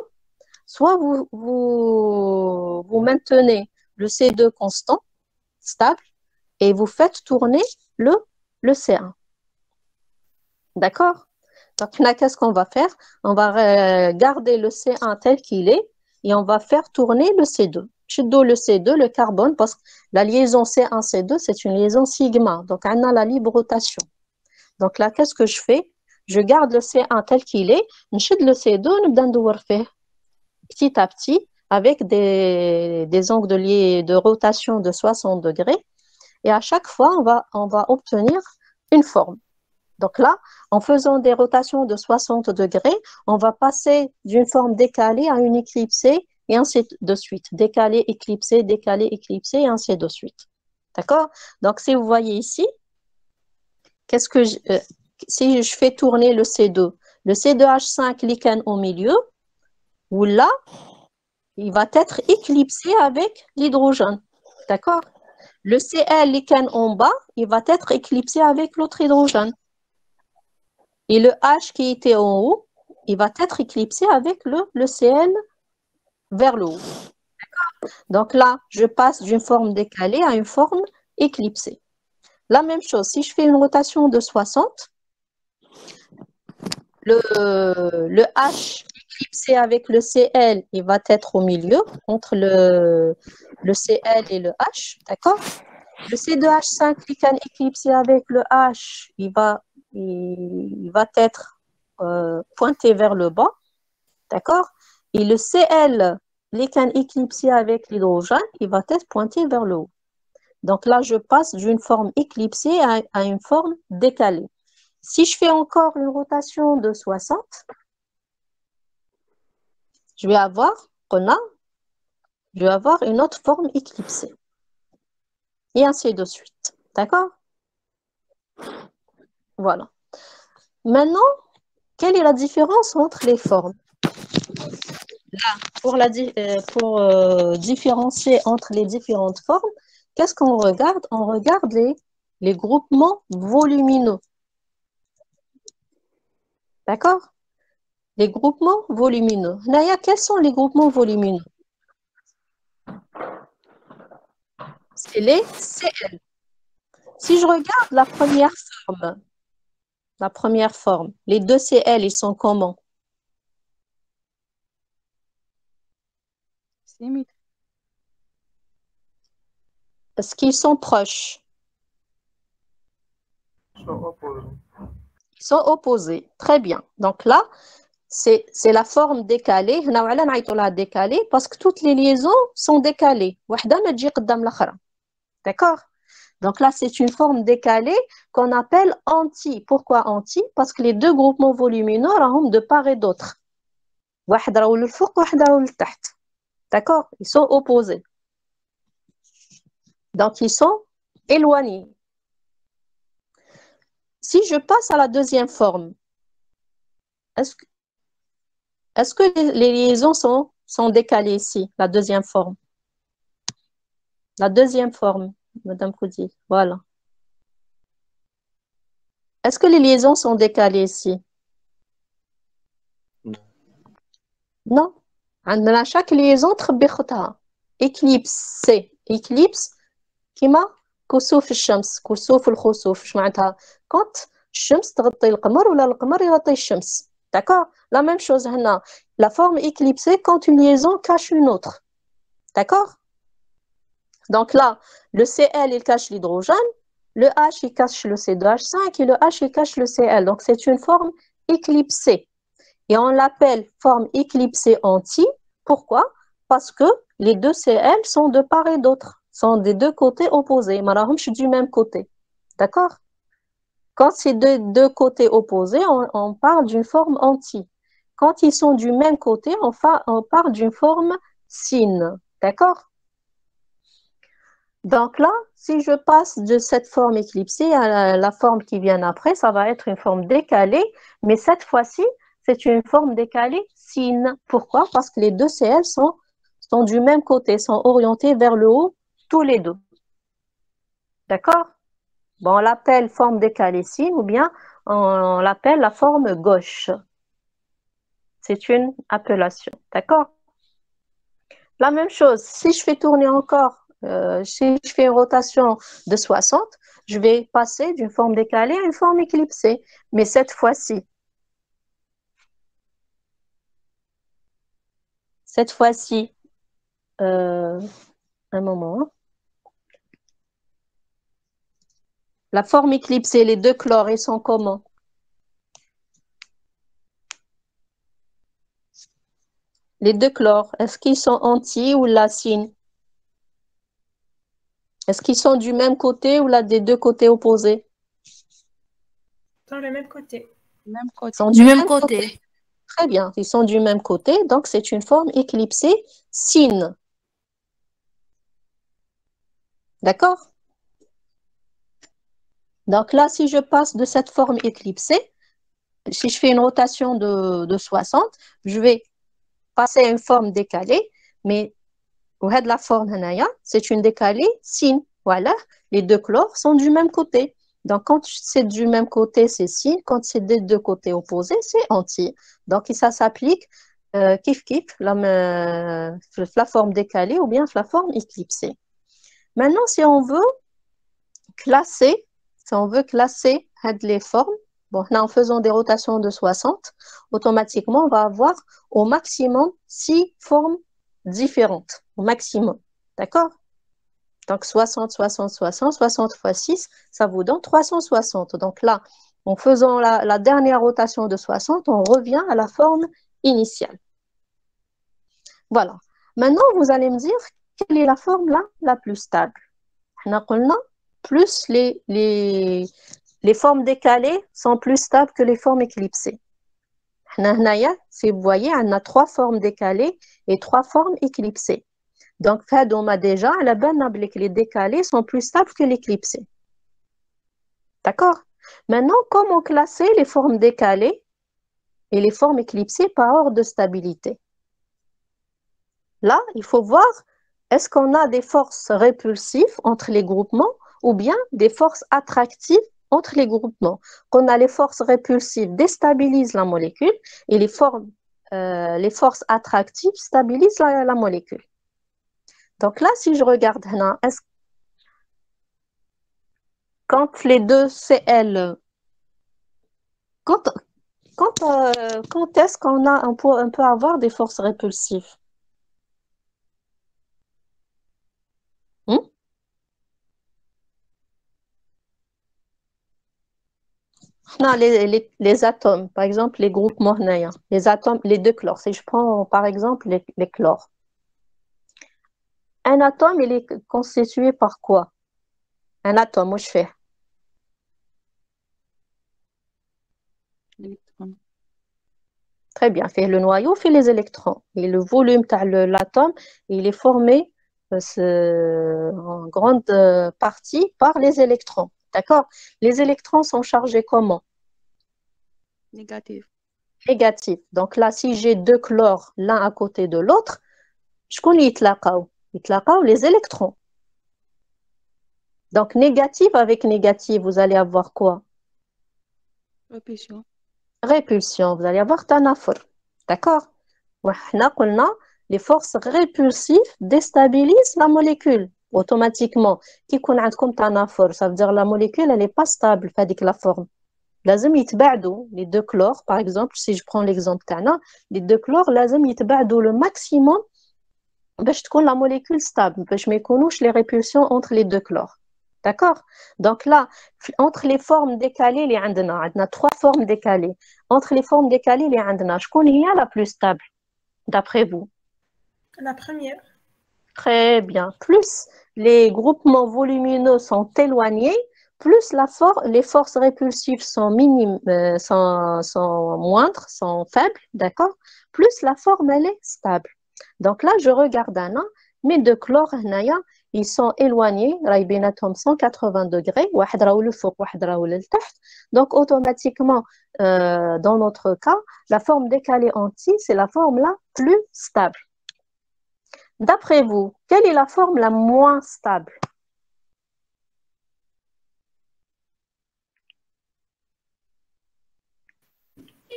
soit vous maintenez le C2 constant, stable, et vous faites tourner le C1. D'accord? Donc là, qu'est-ce qu'on va faire? On va garder le C1 tel qu'il est, et on va faire tourner le C2. Le C2, le carbone, parce que la liaison C1-C2, c'est une liaison sigma. Donc, on a la libre rotation. Donc là, qu'est-ce que je fais? Je garde le C1 tel qu'il est, je le C2, petit à petit, avec des angles de rotation de 60 degrés. Et à chaque fois, on va obtenir une forme. Donc là, en faisant des rotations de 60 degrés, on va passer d'une forme décalée à une éclipsée et ainsi de suite. Décalé, éclipsé, et ainsi de suite. D'accord? Donc, si vous voyez ici, si je fais tourner le C2, le C2H5 lichen au milieu, où là, il va être éclipsé avec l'hydrogène. D'accord? Le Cl lichen en bas, il va être éclipsé avec l'autre hydrogène. Et le H qui était en haut, il va être éclipsé avec le Cl vers le haut. Donc là, je passe d'une forme décalée à une forme éclipsée. La même chose, si je fais une rotation de 60, le H éclipsé avec le Cl, il va être au milieu, entre le Cl et le H, d'accord? Le C2H5 lichen éclipsé avec le H, il va être pointé vers le bas, d'accord? Et le Cl lichen éclipsé avec l'hydrogène, il va être pointé vers le haut. Donc là, je passe d'une forme éclipsée à une forme décalée. Si je fais encore une rotation de 60, je vais avoir une autre forme éclipsée. Et ainsi de suite. D'accord? Voilà. Maintenant, quelle est la différence entre les formes? Là, pour différencier entre les différentes formes, qu'est-ce qu'on regarde? On regarde les groupements volumineux. D'accord? Les groupements volumineux. Naya, quels sont les groupements volumineux? C'est les Cl. Si je regarde la première forme, les deux Cl, ils sont comment? Symétrique. Est-ce qu'ils sont proches? sont opposés. Ils sont opposés. Très bien. Donc là, c'est la forme décalée. Décalée parce que toutes les liaisons sont décalées. D'accord? Donc là, c'est une forme décalée qu'on appelle anti. Pourquoi anti? Parce que les deux groupements volumineux sont de part et d'autre. D'accord? Ils sont opposés. Donc, ils sont éloignés. Si je passe à la deuxième forme, est-ce que les liaisons sont décalées ici, la deuxième forme? La deuxième forme, Madame Koudi, voilà. Est-ce que les liaisons sont décalées ici? Non. Non. عندنا chaque liaison تخبي éclipse éclipse كيما كسوف الشمس كسوف الخسوف اش معناتها quand الشمس تغطي القمر ولا القمر يغطي الشمس. D'accord? La même chose هنا. La forme éclipsée quand une liaison cache une autre. D'accord? Donc là, le Cl, il cache l'hydrogène, le H, il cache le C2H5 et le H, il cache le Cl. Donc, c'est une forme éclipsée. Et on l'appelle forme éclipsée anti. Pourquoi? Parce que les deux Cl sont de part et d'autre, sont des deux côtés opposés. Je suis du même côté. D'accord? Quand c'est deux côtés opposés, on parle d'une forme anti. Quand ils sont du même côté, on parle d'une forme sine. D'accord? Donc là, si je passe de cette forme éclipsée à la forme qui vient après, ça va être une forme décalée, mais cette fois-ci, c'est une forme décalée sine. Pourquoi? Parce que les deux Cl sont du même côté, sont orientés vers le haut, tous les deux. D'accord? Bon, on l'appelle forme décalée sine ou bien on l'appelle la forme gauche. C'est une appellation. D'accord? La même chose, si je fais tourner encore, si je fais une rotation de 60, je vais passer d'une forme décalée à une forme éclipsée. Mais cette fois-ci, un moment. La forme éclipsée, les deux chlores, ils sont comment? Les deux chlores, est-ce qu'ils sont anti ou lacines? Est-ce qu'ils sont du même côté ou là des deux côtés opposés? Dans le même côté. Même Ils côté. sont Du même côté. Très bien, ils sont du même côté, donc c'est une forme éclipsée sin. D'accord? Donc là, si je passe de cette forme éclipsée, si je fais une rotation de 60, je vais passer à une forme décalée, mais la forme, c'est une décalée sin. Voilà, les deux chlores sont du même côté. Donc, quand c'est du même côté, c'est sin. Quand c'est des deux côtés opposés, c'est anti. Donc, ça s'applique kif la forme décalée ou bien la forme éclipsée. Maintenant, si on veut classer les formes, bon, là, en faisant des rotations de 60, automatiquement, on va avoir au maximum 6 formes différentes, au maximum. D'accord? Donc, 60, 60, 60, 60 fois 6, ça vous donne 360. Donc là, en faisant la dernière rotation de 60, on revient à la forme initiale. Voilà. Maintenant, vous allez me dire, quelle est la forme là, la plus stable? On a plus les formes décalées sont plus stables que les formes éclipsées. Si vous voyez, on a 3 formes décalées et 3 formes éclipsées. Donc, on a déjà la bonne que les décalés sont plus stables que l'éclipsé. D'accord? Maintenant, comment classer les formes décalées et les formes éclipsées par ordre de stabilité? Là, il faut voir, est-ce qu'on a des forces répulsives entre les groupements ou bien des forces attractives entre les groupements? Qu'on a les forces répulsives déstabilisent la molécule et les forces attractives stabilisent la molécule. Donc là, si je regarde, quand les deux CL, quand est-ce on peut avoir des forces répulsives? Non, les atomes, par exemple, les groupes mornaïens, les atomes, les deux chlores. Si je prends par exemple les chlores. Un atome, il est constitué par quoi? Un atome, où je fais? Électron. Très bien, fait le noyau, fait les électrons. Et le volume de l'atome, il est formé en grande partie par les électrons. D'accord? Les électrons sont chargés comment? Négatif. Négatif. Donc là, si j'ai deux chlores l'un à côté de l'autre, je connais les électrons. Donc négatif avec négatif, vous allez avoir quoi? Répulsion. Répulsion, vous allez avoir tanafor. D'accord? Les forces répulsives déstabilisent la molécule automatiquement. Qui connaît comme tanafor, ça veut dire la molécule, elle n'est pas stable avec la forme. لازم يتباعدوا les deux chlores, par exemple, si je prends l'exemple تاعنا, les deux chlores لازم يتباعدوا le maximum باش تكون la molécule stable, باش ما يكونوش les répulsions entre les deux chlores. D'accord? Donc là, entre les formes décalées, il y a 3 formes décalées. Entre les formes décalées, il y a شكون هي la plus stable, d'après vous? La première. Très bien. Plus les groupements volumineux sont éloignés, plus les forces répulsives sont minimes, sont moindres, sont faibles, d'accord? Plus la forme, elle est stable. Donc là, je regarde mes deux chlores, ils sont éloignés, بيناتهم 180 degrés, واحد راهو للفوق واحد راهو للتحت. Donc automatiquement, dans notre cas, la forme décalée anti, c'est la forme la plus stable. D'après vous, quelle est la forme la moins stable?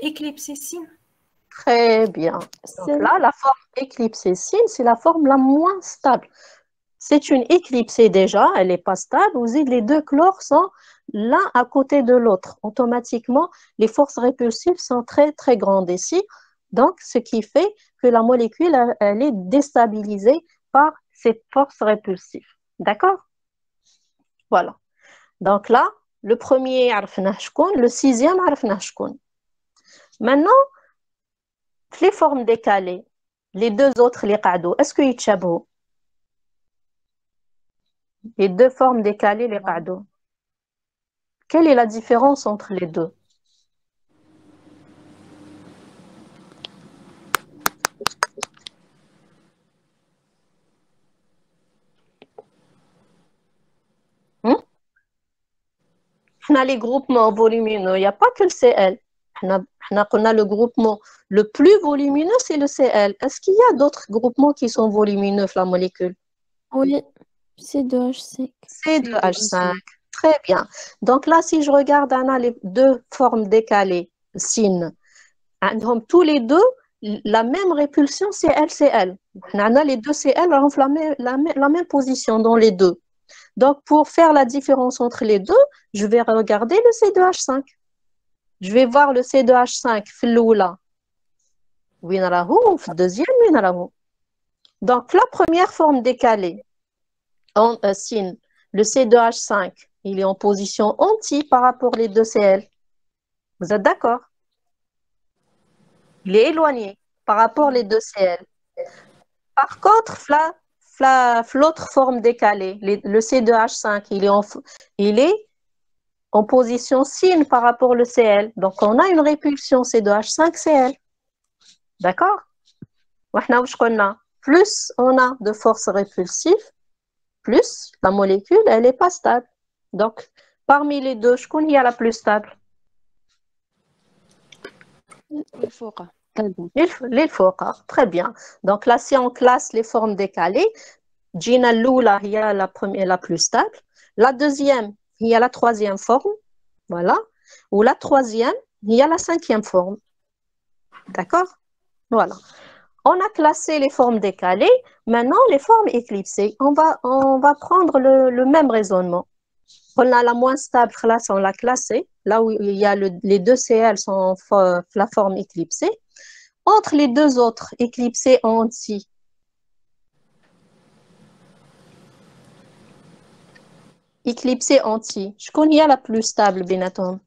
Éclipsicine. Très bien. Donc là, la forme éclipsicine, c'est la forme la moins stable. C'est une éclipsée déjà, elle n'est pas stable. Vous dites les deux chlores sont l'un à côté de l'autre. Automatiquement, les forces répulsives sont très, très grandes ici. Donc, ce qui fait que la molécule, elle est déstabilisée par ces forces répulsives. D'accord? Voilà. Donc là, le premier, le sixième, maintenant, les formes décalées, les deux autres, les qados, est-ce qu'ils tchabou? Les deux formes décalées, les qados. Quelle est la différence entre les deux? On a les groupements volumineux, il n'y a pas que le Cl. On a le groupement le plus volumineux, c'est le Cl. Est-ce qu'il y a d'autres groupements qui sont volumineux, la molécule? Oui, C2H5. C2H5. Très bien. Donc là, si je regarde Anna, les deux formes décalées, SIN, tous les deux, la même répulsion Cl-Cl. On a les deux Cl ont la même position dans les deux. Donc, pour faire la différence entre les deux, je vais regarder le C2H5. Je vais voir le C2H5, là. Win rahu, deuxième, win rahu. Donc, la première forme décalée, en SIN, le C2H5, il est en position anti par rapport aux deux Cl. Vous êtes d'accord? Il est éloigné par rapport aux deux Cl. Par contre, l'autre forme décalée, le C2H5, il est en position SIN par rapport au Cl. Donc, on a une répulsion C2H5Cl. D'accord? Plus on a de force répulsive, plus la molécule, elle n'est pas stable. Donc, parmi les deux, je connais la plus stable. L'ilfoqa. Très bien. Donc là, si on classe les formes décalées, Gina Lula, il y a la première, la plus stable. La deuxième, il y a la troisième forme. Voilà. Ou la troisième, il y a la cinquième forme. D'accord? Voilà. On a classé les formes décalées. Maintenant, les formes éclipsées. On va prendre le même raisonnement. On a la moins stable, on l'a classée. Là où il y a les deux Cl sont la forme éclipsée. Entre les deux autres, éclipsés anti. Éclipsé anti. Je connais la plus stable, Benaton.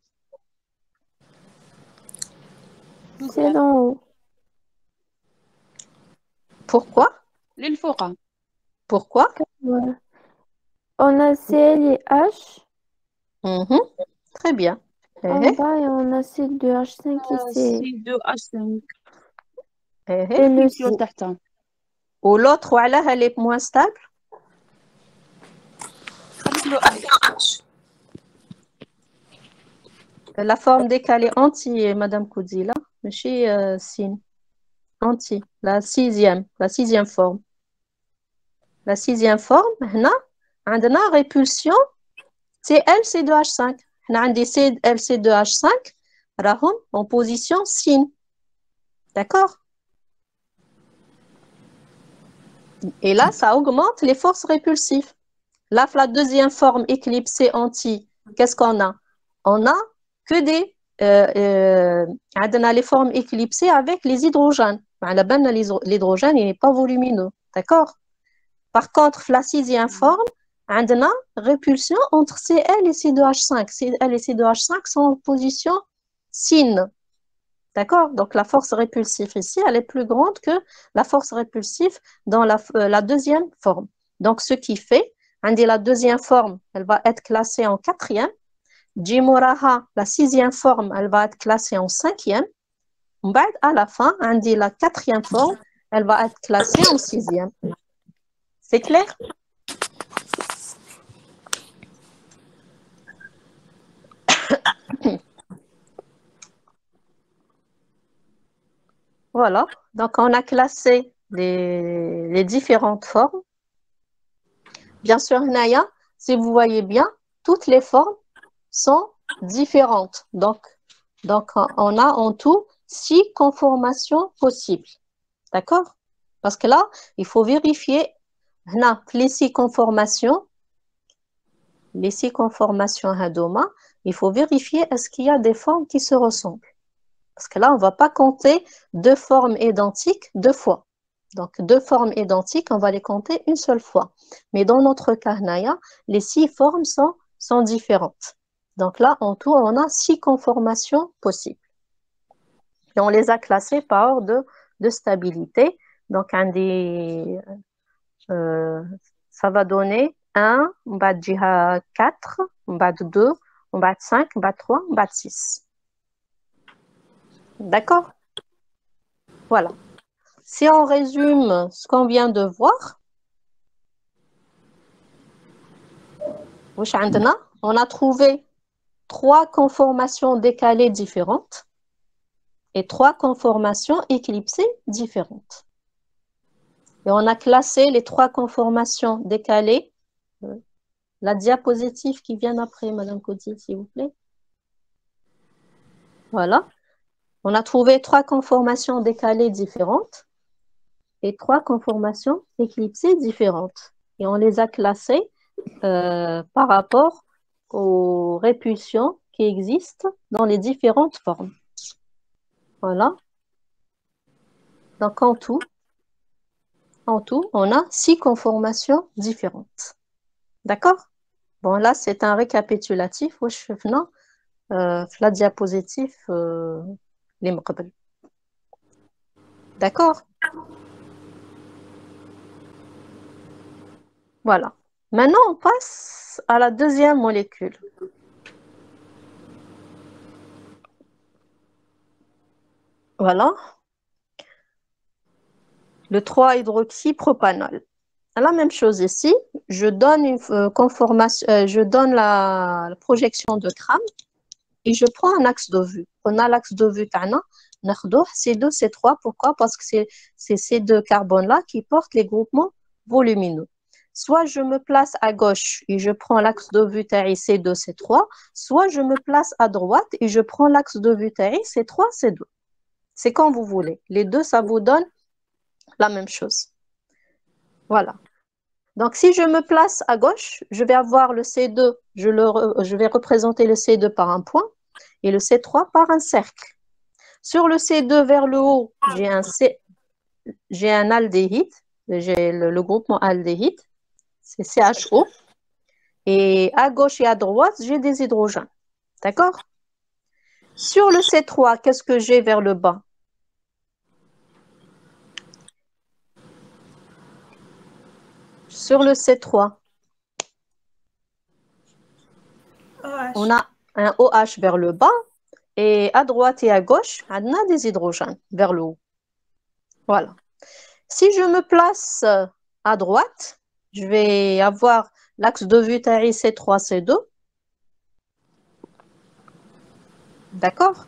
C'est d'en haut. Pourquoi? للفوق. Pourquoi? Voilà. On a Cl et H Très bien. en bas et on a C2H5 et C. C2H5 Et le C. تحت. Ou l'autre, voilà, elle est moins stable. La forme décalée anti, Madame Koudila, monsieur Sin. Anti, la sixième forme. La sixième forme, on a répulsion ClC2H5. On a des ClC2H5 en position SIN. D'accord? Et là, ça augmente les forces répulsives. Là, la deuxième forme éclipsée anti, qu'est-ce qu'on a? On a que les formes éclipsées avec les hydrogènes. L'hydrogène, il n'est pas volumineux. D'accord? Par contre, la sixième forme, on a répulsion entre Cl et C2H5. Cl et C2H5 sont en position SIN. D'accord? Donc, la force répulsive ici, elle est plus grande que la force répulsive dans la deuxième forme. Donc, ce qui fait, la deuxième forme, elle va être classée en quatrième. Jimoraha, la sixième forme, elle va être classée en cinquième. À la fin, la quatrième forme, elle va être classée en sixième. C'est clair? Voilà, donc on a classé les différentes formes. Bien sûr, Naya, si vous voyez bien, toutes les formes sont différentes. Donc on a en tout 6 conformations possibles. D'accord? Parce que là, il faut vérifier les 6 conformations. Les 6 conformations Hadoma, il faut vérifier est-ce qu'il y a des formes qui se ressemblent. Parce que là, on ne va pas compter 2 formes identiques 2 fois. Donc, 2 formes identiques, on va les compter une seule fois. Mais dans notre cas, Naya, les 6 formes sont différentes. Donc là, en tout, on a 6 conformations possibles. Et on les a classées par ordre de stabilité. Donc, ça va donner 1, on va dire 4, on va 2, on va 5, on va 3, on va 6. D'accord? Voilà. Si on résume ce qu'on vient de voir, on a trouvé 3 conformations décalées différentes et 3 conformations éclipsées différentes. Et on a classé les 3 conformations décalées. La diapositive qui vient après, Madame Cody, s'il vous plaît. Voilà. On a trouvé 3 conformations décalées différentes et 3 conformations éclipsées différentes. Et on les a classées par rapport aux répulsions qui existent dans les différentes formes. Voilà. Donc, en tout, on a 6 conformations différentes. D'accord? Bon, là, c'est un récapitulatif. La diapositive, les مقبل. D'accord? Voilà. Maintenant, on passe à la deuxième molécule. Voilà. Le 3-hydroxypropanol. La même chose ici. Je donne une conformation, je donne la projection de Cram et je prends un axe de vue. On a l'axe de vue تاعنا ناخذوه C2, C3. Pourquoi? Parce que c'est ces deux carbones-là qui portent les groupements volumineux. Soit je me place à gauche et je prends l'axe de vue تاعي C2, C3, soit je me place à droite et je prends l'axe de vue تاعي C3, C2. C'est quand vous voulez. Les deux, ça vous donne la même chose. Voilà. Donc, si je me place à gauche, je vais avoir le C2, je vais représenter le C2 par un point et le C3 par un cercle. Sur le C2 vers le haut, j'ai un aldéhyde, j'ai le groupement aldéhyde, c'est CHO. Et à gauche et à droite, j'ai des hydrogènes. D'accord? Sur le C3, qu'est-ce que j'ai vers le bas? Sur le C3, on a un OH vers le bas et à droite et à gauche, on a des hydrogènes vers le haut. Voilà. Si je me place à droite, je vais avoir l'axe de vue TAI C3, C2. D'accord?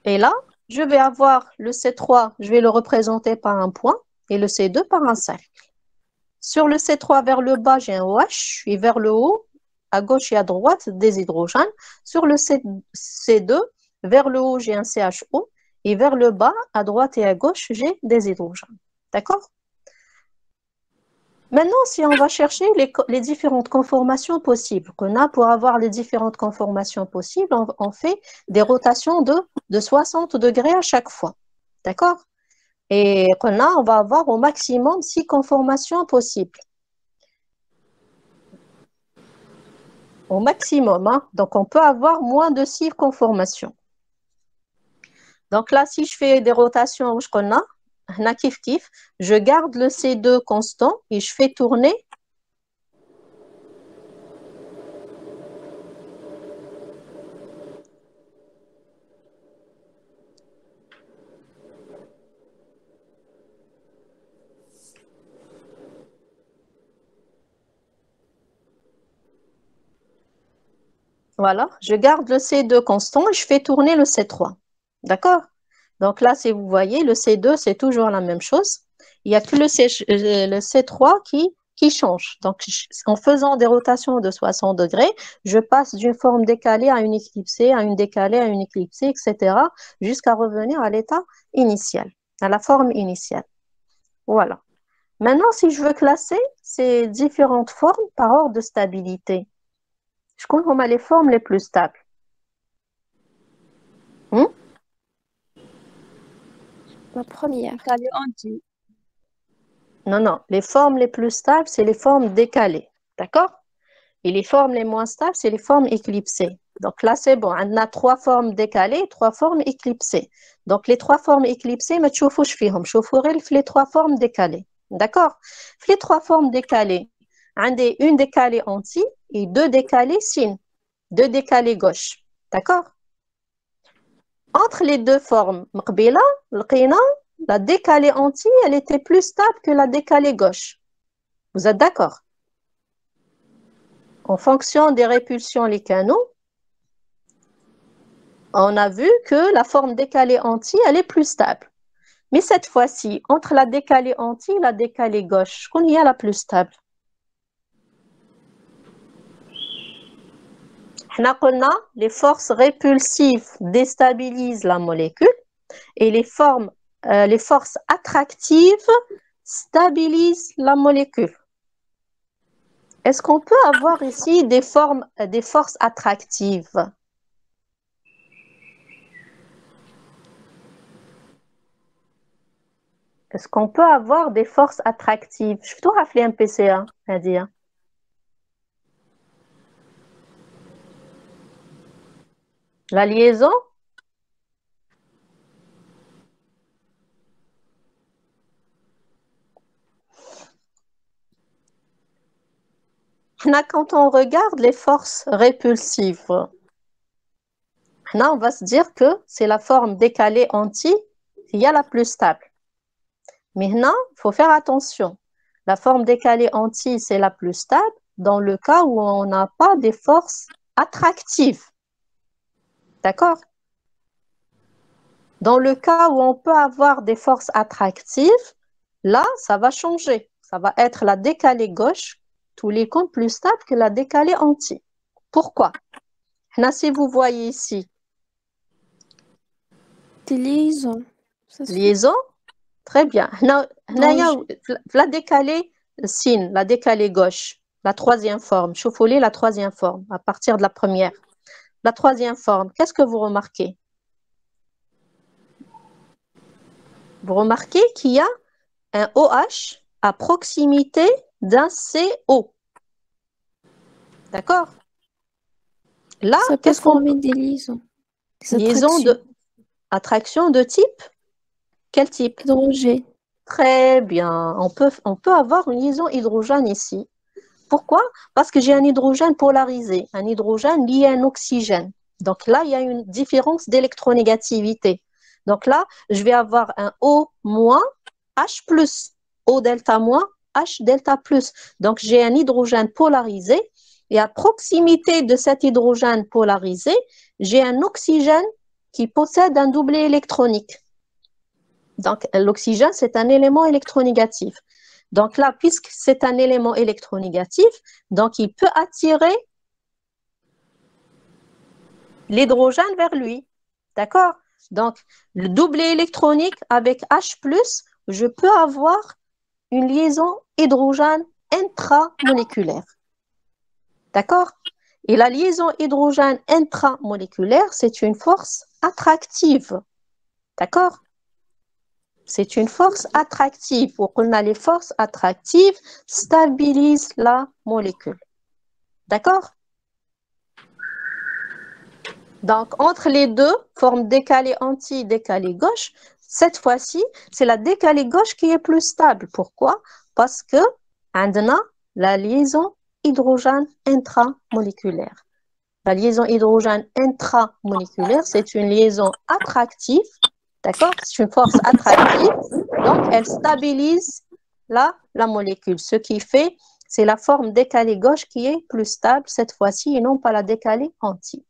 Et là, je vais avoir le C3, je vais le représenter par un point et le C2 par un cercle. Sur le C3 vers le bas, j'ai un OH et vers le haut, à gauche et à droite, des hydrogènes. Sur le C2, vers le haut, j'ai un CHO et vers le bas, à droite et à gauche, j'ai des hydrogènes. D'accord? Maintenant, si on va chercher les différentes conformations possibles qu'on a pour avoir les différentes conformations possibles, on fait des rotations de 60 degrés à chaque fois. D'accord? Et là, on va avoir au maximum 6 conformations possibles. Au maximum, hein? Donc on peut avoir moins de 6 conformations. Donc là, si je fais des rotations, je garde le C2 constant et je fais tourner voilà, je garde le C2 constant et je fais tourner le C3. D'accord? Donc là, si vous voyez, le C2, c'est toujours la même chose. Il n'y a que le C3 qui change. Donc, en faisant des rotations de 60 degrés, je passe d'une forme décalée à une éclipsée, à une décalée, à une éclipsée, etc., jusqu'à revenir à l'état initial, à la forme initiale. Voilà. Maintenant, si je veux classer ces différentes formes par ordre de stabilité, je compte les formes les plus stables. La première. Non. Les formes les plus stables, c'est les formes décalées. D'accord? Et les formes les moins stables, c'est les formes éclipsées. Donc là, c'est bon. On a 3 formes décalées et 3 formes éclipsées. Donc les 3 formes éclipsées, mais tu les 3 formes décalées. D'accord? Les 3 formes décalées, une décalée anti et 2 décalées sin. 2 décalées gauche. D'accord? Entre les deux formes, la décalée anti, elle était plus stable que la décalée gauche. Vous êtes d'accord? En fonction des répulsions, les canaux, on a vu que la forme décalée anti, elle est plus stable. Mais cette fois-ci, entre la décalée anti et la décalée gauche, qu'on y a la plus stable? Les forces répulsives déstabilisent la molécule et les forces attractives stabilisent la molécule. Est-ce qu'on peut avoir ici des forces attractives? Est-ce qu'on peut avoir des forces attractives? Je vais tout rappeler un PCA, à dire. La liaison? Quand on regarde les forces répulsives, on va se dire que c'est la forme décalée anti qui est la plus stable. Maintenant, il faut faire attention. La forme décalée anti, c'est la plus stable dans le cas où on n'a pas des forces attractives. D'accord? Dans le cas où on peut avoir des forces attractives, là, ça va changer. Ça va être la décalée gauche, tous les comptes plus stable que la décalée anti. Pourquoi? Là, si vous voyez ici. Des liaisons. Liaison? Très bien. La décalée sin, la décalée gauche, la troisième forme. Chouffoulez la troisième forme à partir de la première. La troisième forme, qu'est-ce que vous remarquez? Vous remarquez qu'il y a un OH à proximité d'un CO. D'accord? Là, qu'est-ce qu'on met des liaisons? Liaison attraction de type? Quel type? Hydrogène. Très bien. On peut avoir une liaison hydrogène ici. Pourquoi? Parce que j'ai un hydrogène polarisé, un hydrogène lié à un oxygène. Donc là, il y a une différence d'électronégativité. Donc là, je vais avoir un O-, H+, O delta-, H delta+. Donc j'ai un hydrogène polarisé et à proximité de cet hydrogène polarisé, j'ai un oxygène qui possède un doublet électronique. Donc l'oxygène, c'est un élément électronégatif. Donc là, puisque c'est un élément électronégatif, donc il peut attirer l'hydrogène vers lui. D'accord? Donc, le doublet électronique avec H+, je peux avoir une liaison hydrogène intramoléculaire. D'accord? Et la liaison hydrogène intramoléculaire, c'est une force attractive. D'accord? C'est une force attractive. On a les forces attractives stabilisent la molécule. D'accord? Donc, entre les deux, forme décalée anti, décalée gauche, cette fois-ci, c'est la décalée gauche qui est plus stable. Pourquoi? Parce que on a la liaison hydrogène intramoléculaire. La liaison hydrogène intramoléculaire, c'est une liaison attractive. D'accord? C'est une force attractive. Donc, elle stabilise la molécule. Ce qui fait, c'est la forme décalée gauche qui est plus stable cette fois-ci et non pas la décalée anti.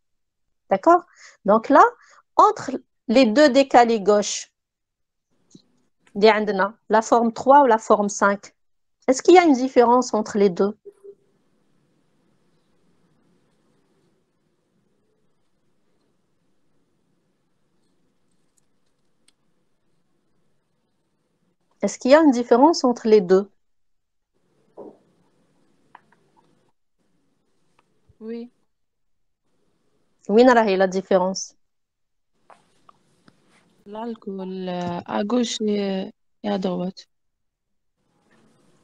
D'accord? Donc là, entre les deux décalés gauche, la forme 3 ou la forme 5, est-ce qu'il y a une différence entre les deux? Est-ce qu'il y a une différence entre les deux? Oui. Oui, Narahi, la différence. L'alcool à gauche et à droite.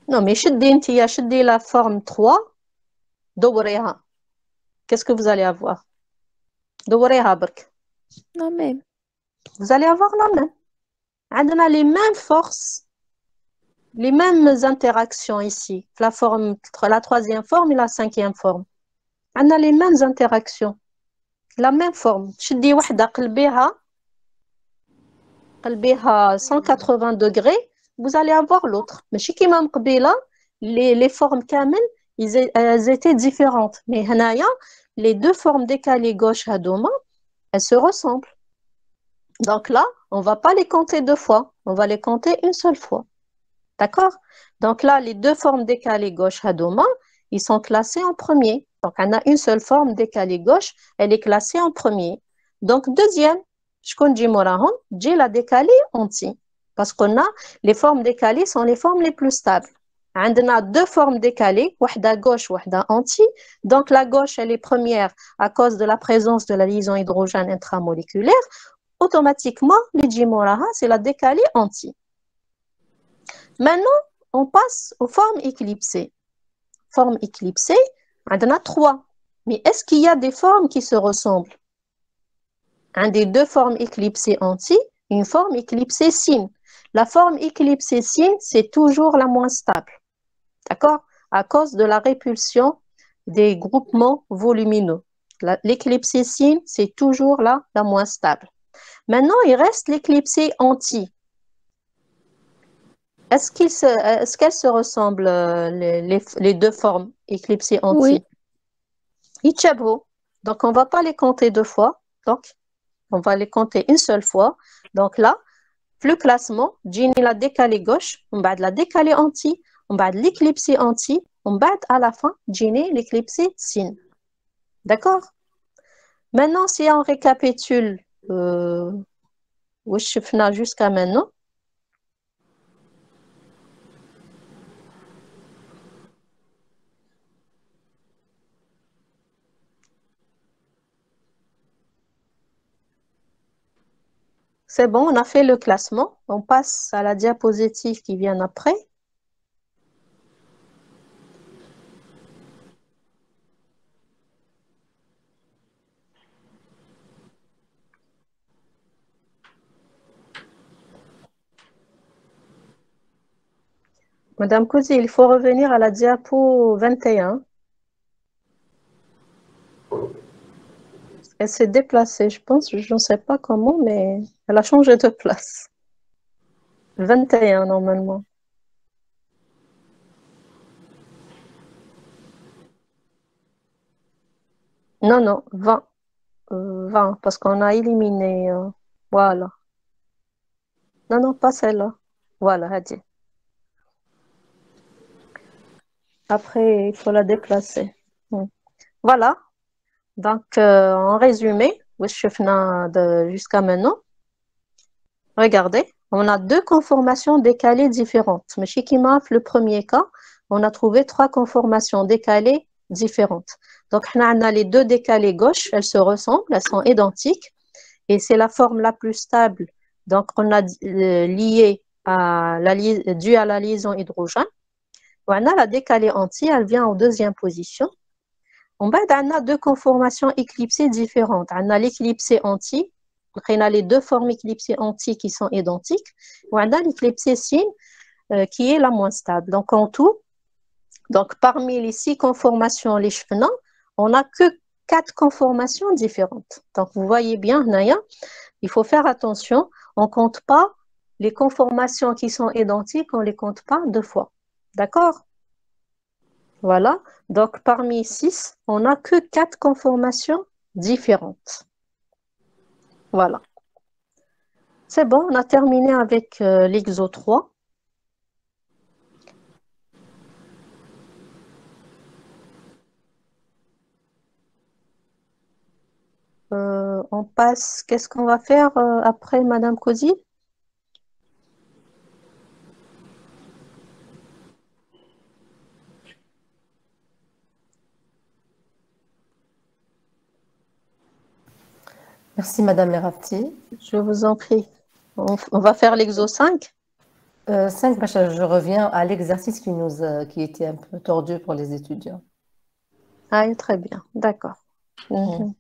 Non, mais شدي la forme 3, دوريها. Qu'est-ce que vous allez avoir? دوريها برك. La même. Vous allez avoir la même. On a les mêmes forces, les mêmes interactions ici. La forme, la troisième forme et la cinquième forme. On a les mêmes interactions. La même forme. شدي وحدة قلبيها 180 degrés, vous allez avoir l'autre. Mais chez Kimam Qbila, les formes kamel, elles étaient différentes. Mais هنايا, les deux formes décalées gauche à doma, elles se ressemblent. Donc là, on ne va pas les compter deux fois, on va les compter une seule fois. D'accord? Donc là, les deux formes décalées gauche hadoma, ils sont classés en premier. Donc on a une seule forme décalée gauche, elle est classée en premier. Donc deuxième, je compte j'ai la décalée anti. Parce qu'on a les formes décalées sont les formes les plus stables. On a deux formes décalées, wahda gauche, wahda anti. Donc la gauche, elle est première à cause de la présence de la liaison hydrogène intramoléculaire. Automatiquement, l'idjimoraha, c'est la décalée anti. Maintenant, on passe aux formes éclipsées. Formes éclipsées, on en a trois. Mais est-ce qu'il y a des formes qui se ressemblent? Un des deux formes éclipsées anti, une forme éclipsée sin. La forme éclipsée sin, c'est toujours la moins stable. D'accord? À cause de la répulsion des groupements volumineux. L'éclipsée sin, c'est toujours la moins stable. Maintenant, il reste l'éclipsée anti. Est-ce qu'elles se ressemblent, les deux formes éclipsées anti? Oui. Itchabho. Donc, on ne va pas les compter deux fois. Donc, on va les compter une seule fois. Donc là, le classement, Gini la décalée gauche, on va de la décalée anti, on va de l'éclipsée anti, on va à la fin, Gini l'éclipsée sin. D'accord? Maintenant, si on récapitule, jusqu'à maintenant, c'est bon, on a fait le classement. On passe à la diapositive qui vient après. Madame Cousy, il faut revenir à la diapo 21. Elle s'est déplacée, je pense, je ne sais pas comment, mais elle a changé de place. 21 normalement. Non, non, 20. 20, parce qu'on a éliminé. Voilà. Non, non, pas celle-là. Voilà, Hadi. Après, il faut la déplacer. Voilà. Donc, en résumé, jusqu'à maintenant, regardez, on a deux conformations décalées différentes. Mais chez Kimaf, le premier cas, on a trouvé trois conformations décalées différentes. Donc, on a les deux décalées gauche, elles se ressemblent, elles sont identiques. Et c'est la forme la plus stable. Donc, on a due à la liaison hydrogène. On a la décalée anti, elle vient en deuxième position. On a deux conformations éclipsées différentes. On a l'éclipsée anti, on a les deux formes éclipsées anti qui sont identiques. On a l'éclipsée sin qui est la moins stable. Donc, en tout, parmi les 6 conformations, les cheveux, on n'a que 4 conformations différentes. Donc, vous voyez bien, Naya, il faut faire attention, on ne compte pas les conformations qui sont identiques, on ne les compte pas deux fois. D'accord? Voilà. Donc, parmi 6, on n'a que 4 conformations différentes. Voilà. C'est bon, on a terminé avec l'exo 3. On passe, qu'est-ce qu'on va faire après, Madame Cozy? Merci, Madame Merafti. Je vous en prie. On va faire l'exo 5. 5, je reviens à l'exercice qui était un peu tordu pour les étudiants. Ah, très bien, d'accord. Mhm.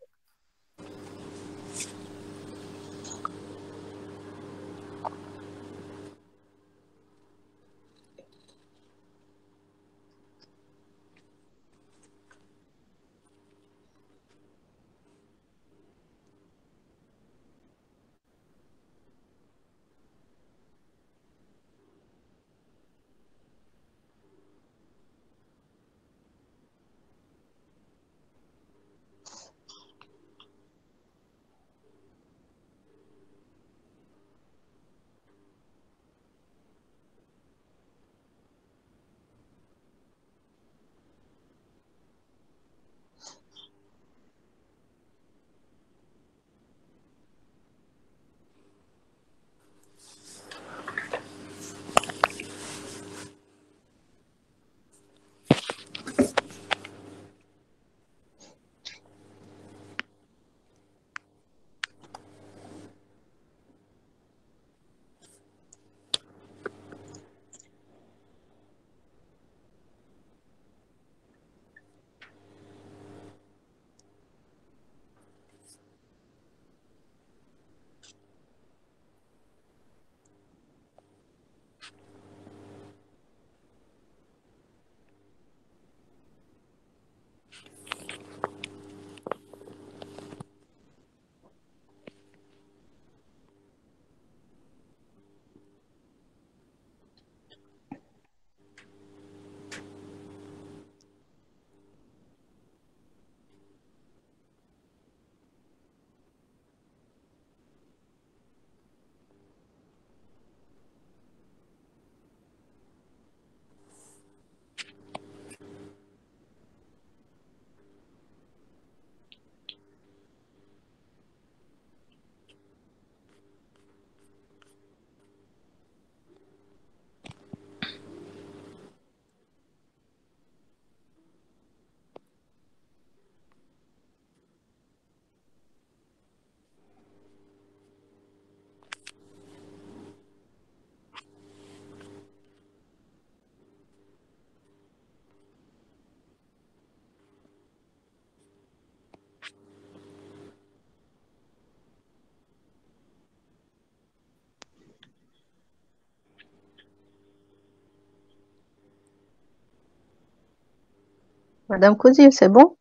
Madame Cousy, c'est bon?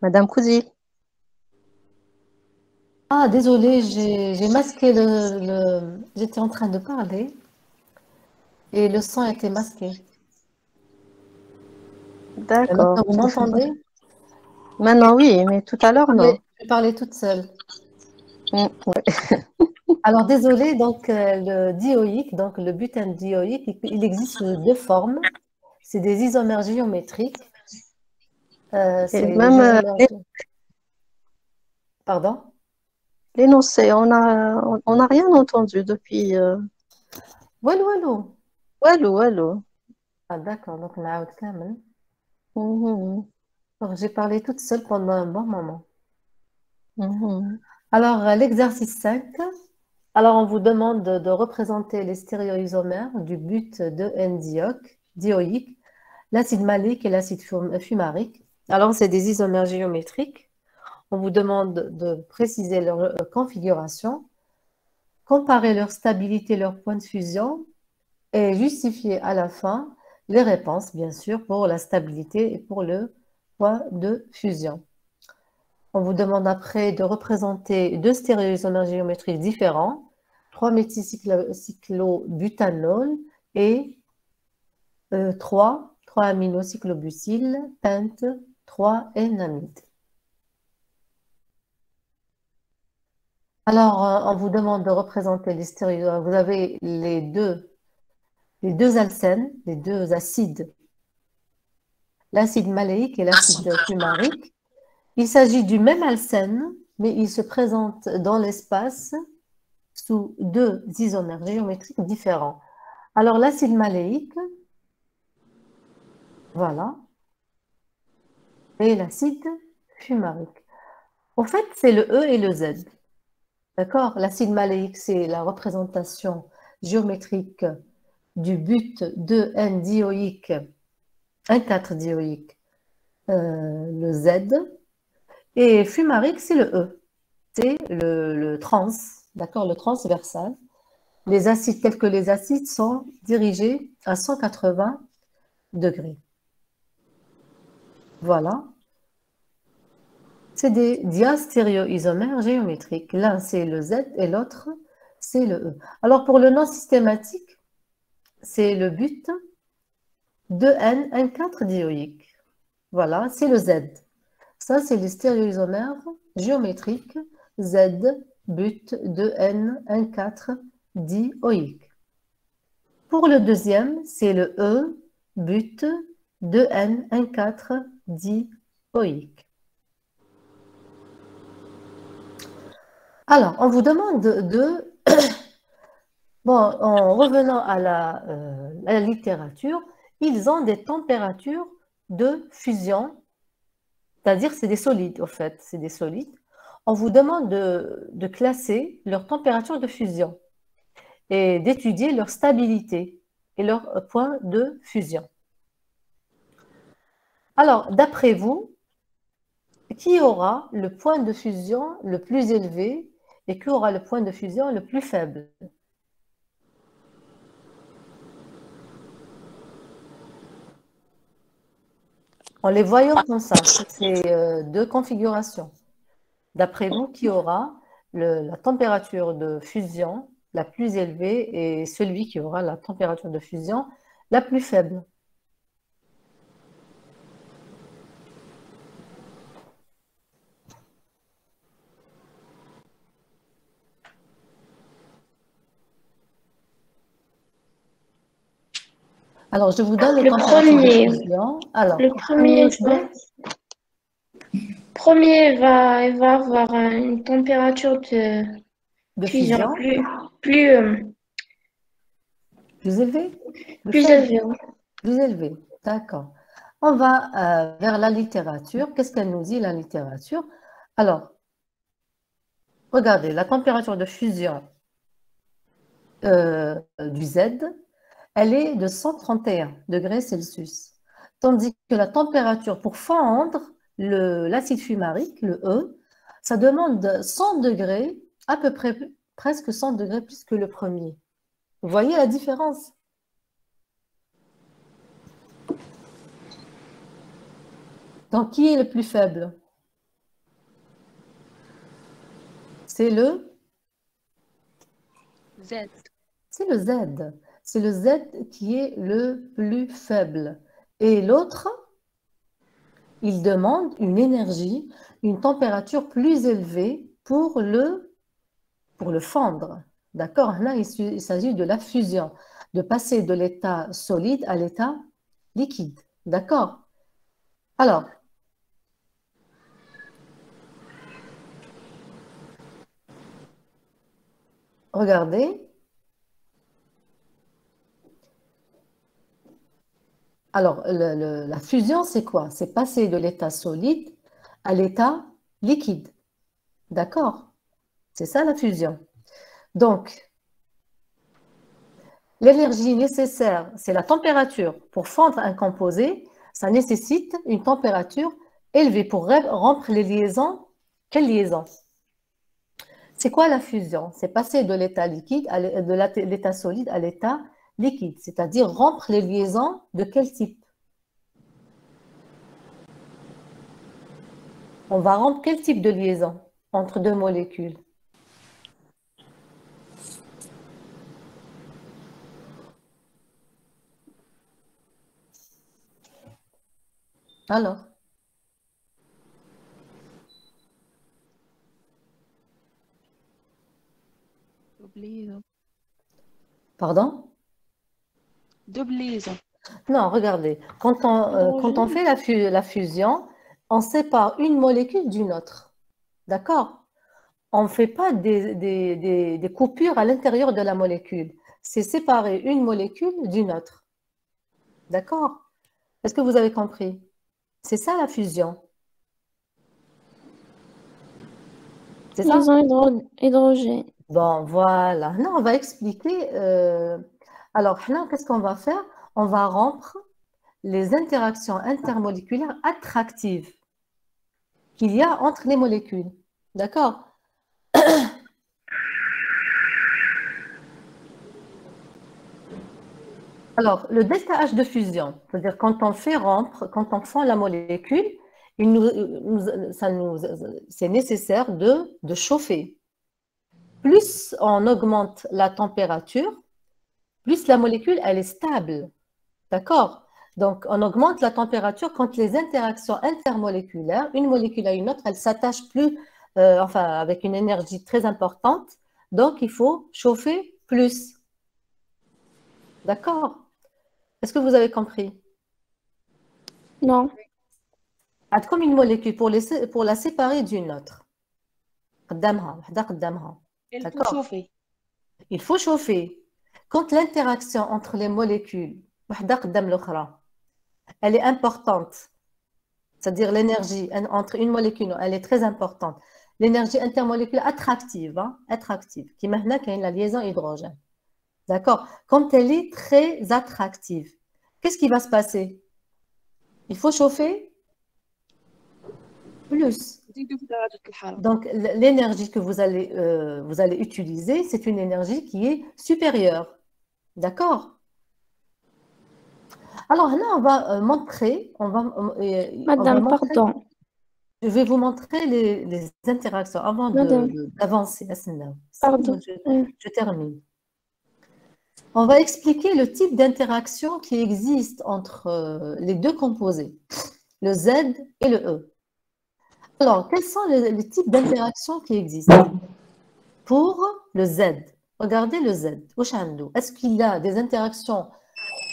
Madame Cousy. Ah, désolée, j'ai masqué J'étais en train de parler et le son était masqué. Et D'accord. maintenant, vous m'entendez? Maintenant, oui, mais tout à l'heure, non. Je parlais toute seule. Ouais. Alors, désolée, donc le dioïque, donc le butane dioïque, il existe sous deux formes. C'est des isomères géométriques. Et C'est les même isomères... Pardon? l'énoncé, on a rien entendu depuis. Walou, walou. Allô, allô. Ah, d'accord, donc نعاود كامل. Mhm, Donc, j'ai parlé toute seule pendant un bon moment. mhm. Alors, l'exercice 5. Alors, on vous demande de représenter les stéréoisomères du but de N-dioïque, l'acide malique et l'acide fumarique. Alors, c'est des isomères géométriques. On vous demande de préciser leur configuration, comparer leur stabilité, leur point de fusion et justifier à la fin les réponses, bien sûr, pour la stabilité et pour le point de fusion. On vous demande après de représenter deux stéréoisomères géométriques différents, 3-méthylcyclobutanol et 3-aminocyclobutyl pente 3-énamide. Alors, on vous demande de représenter les stéréoisomères. Vous avez les deux alcènes, les deux acides, l'acide maléique et l'acide fumarique. Il s'agit du même alcène, mais il se présente dans l'espace sous deux isomères géométriques différents. Alors, l'acide maléique, voilà, et l'acide fumarique. En fait, c'est le E et le Z. D'accord? L'acide maléique, c'est la représentation géométrique du but de N-dioïque, 1,4-dioïque, le Z. Et fumarique, c'est le E. C'est le trans, d'accord, le transversal. Les acides, tels que les acides, sont dirigés à 180 degrés. Voilà. C'est des diastéréoisomères géométriques. L'un, c'est le Z et l'autre, c'est le E. Alors, pour le non systématique, c'est le but de N,4-dioïque. Voilà, c'est le Z. Ça, c'est les stéréoisomères géométriques Z, but de N,4-dioïque. Pour le deuxième, c'est le E, but de N,4-dioïque. Alors, on vous demande de... Bon, en revenant à la littérature, ils ont des températures de fusion, c'est-à-dire c'est des solides, au fait, c'est des solides. On vous demande de classer leur température de fusion et d'étudier leur stabilité et leur point de fusion. Alors, d'après vous, qui aura le point de fusion le plus élevé et qui aura le point de fusion le plus faible? En les voyant comme ça, c'est deux configurations. D'après vous, qui aura la température de fusion la plus élevée et celui qui aura la température de fusion la plus faible? Alors, je vous donne les Le températures premier. de fusion. Alors, Le premier il va avoir une température de de fusion fusion plus plus élevée? plus faible? élevée. Oui. Plus élevé, d'accord. On va vers la littérature. Qu'est-ce qu'elle nous dit, la littérature? Alors, regardez, la température de fusion du Z, elle est de 131 degrés Celsius. Tandis que la température pour fondre l'acide fumarique, le E, ça demande 100 degrés, à peu près presque 100 degrés plus que le premier. Vous voyez la différence? Donc, qui est le plus faible? C'est le Z. C'est le Z. C'est le Z qui est le plus faible. Et l'autre, il demande une énergie, une température plus élevée pour le fendre. D'accord? Là, il s'agit de la fusion, de passer de l'état solide à l'état liquide. D'accord? Alors, regardez. Alors, la fusion, c'est quoi? C'est passer de l'état solide à l'état liquide. D'accord? C'est ça la fusion. Donc, l'énergie nécessaire, c'est la température. Pour fondre un composé, ça nécessite une température élevée pour rompre les liaisons. Quelle liaison? C'est quoi la fusion? C'est passer de l'état liquide, de l'état solide à l'état liquide, c'est-à-dire rompre les liaisons de quel type? On va rompre quel type de liaison entre deux molécules? Alors, Double liaison. pardon? Double liaison. Non, regardez, quand on fait la fusion, on sépare une molécule d'une autre. D'accord? On ne fait pas des coupures à l'intérieur de la molécule. C'est séparer une molécule d'une autre. D'accord? Est-ce que vous avez compris? C'est ça la fusion. C'est ça? Liaison hydrogène. Bon, voilà. Non, on va expliquer. Alors, là, qu'est-ce qu'on va faire? On va rompre les interactions intermoléculaires attractives qu'il y a entre les molécules. D'accord? Alors, le delta H de fusion, c'est-à-dire quand on fait rompre, quand on fond la molécule, c'est nécessaire de chauffer. Plus on augmente la température, plus la molécule, elle est stable. D'accord? Donc, on augmente la température quand les interactions intermoléculaires, une molécule à une autre, elles s'attachent plus, enfin, avec une énergie très importante. Donc, il faut chauffer plus. D'accord? Est-ce que vous avez compris? Non. Comme une molécule, pour la séparer d'une autre. قدامها، وحدة قدامها. Il faut D'accord? chauffer. Il faut chauffer. Quand l'interaction entre les molécules, وحدة قدام الأخرى, elle est importante, c'est-à-dire l'énergie entre une molécule, elle est très importante. L'énergie intermoléculaire attractive, attractive, qui maintenant qu'il y a la liaison hydrogène. D'accord? Quand elle est très attractive, qu'est-ce qui va se passer? Il faut chauffer plus. Donc, l'énergie que vous allez utiliser, c'est une énergie qui est supérieure. D'accord? Alors là, on va montrer, Madame, pardon. Je vais vous montrer les interactions avant Madame. d'avancer. Pardon. Je termine. On va expliquer le type d'interaction qui existe entre les deux composés, le Z et le E. Alors, quels sont les types d'interactions qui existent? Pour le Z, regardez le Z. Est-ce qu'il y a des interactions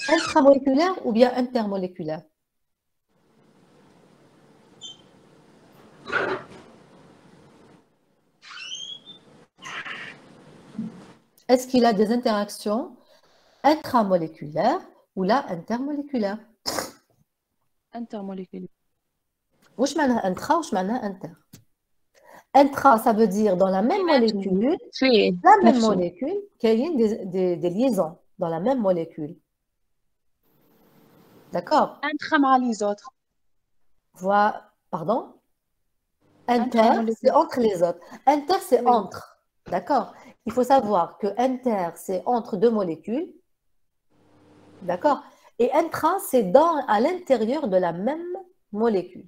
intramoléculaires ou bien intermoléculaires? Est-ce qu'il a des interactions intramoléculaires ou là intermoléculaires? Intermoléculaire. Wesh معناها intra, wesh معناها inter. Intra, ça veut dire dans la même molécule, qu'il y ait des liaisons dans la même molécule. D'accord? Intra مع les autres. Pardon? Inter, c'est entre les autres. Inter, c'est Oui. entre. D'accord? Il faut savoir que inter, c'est entre deux molécules. D'accord? Et intra, c'est à l'intérieur de la même molécule.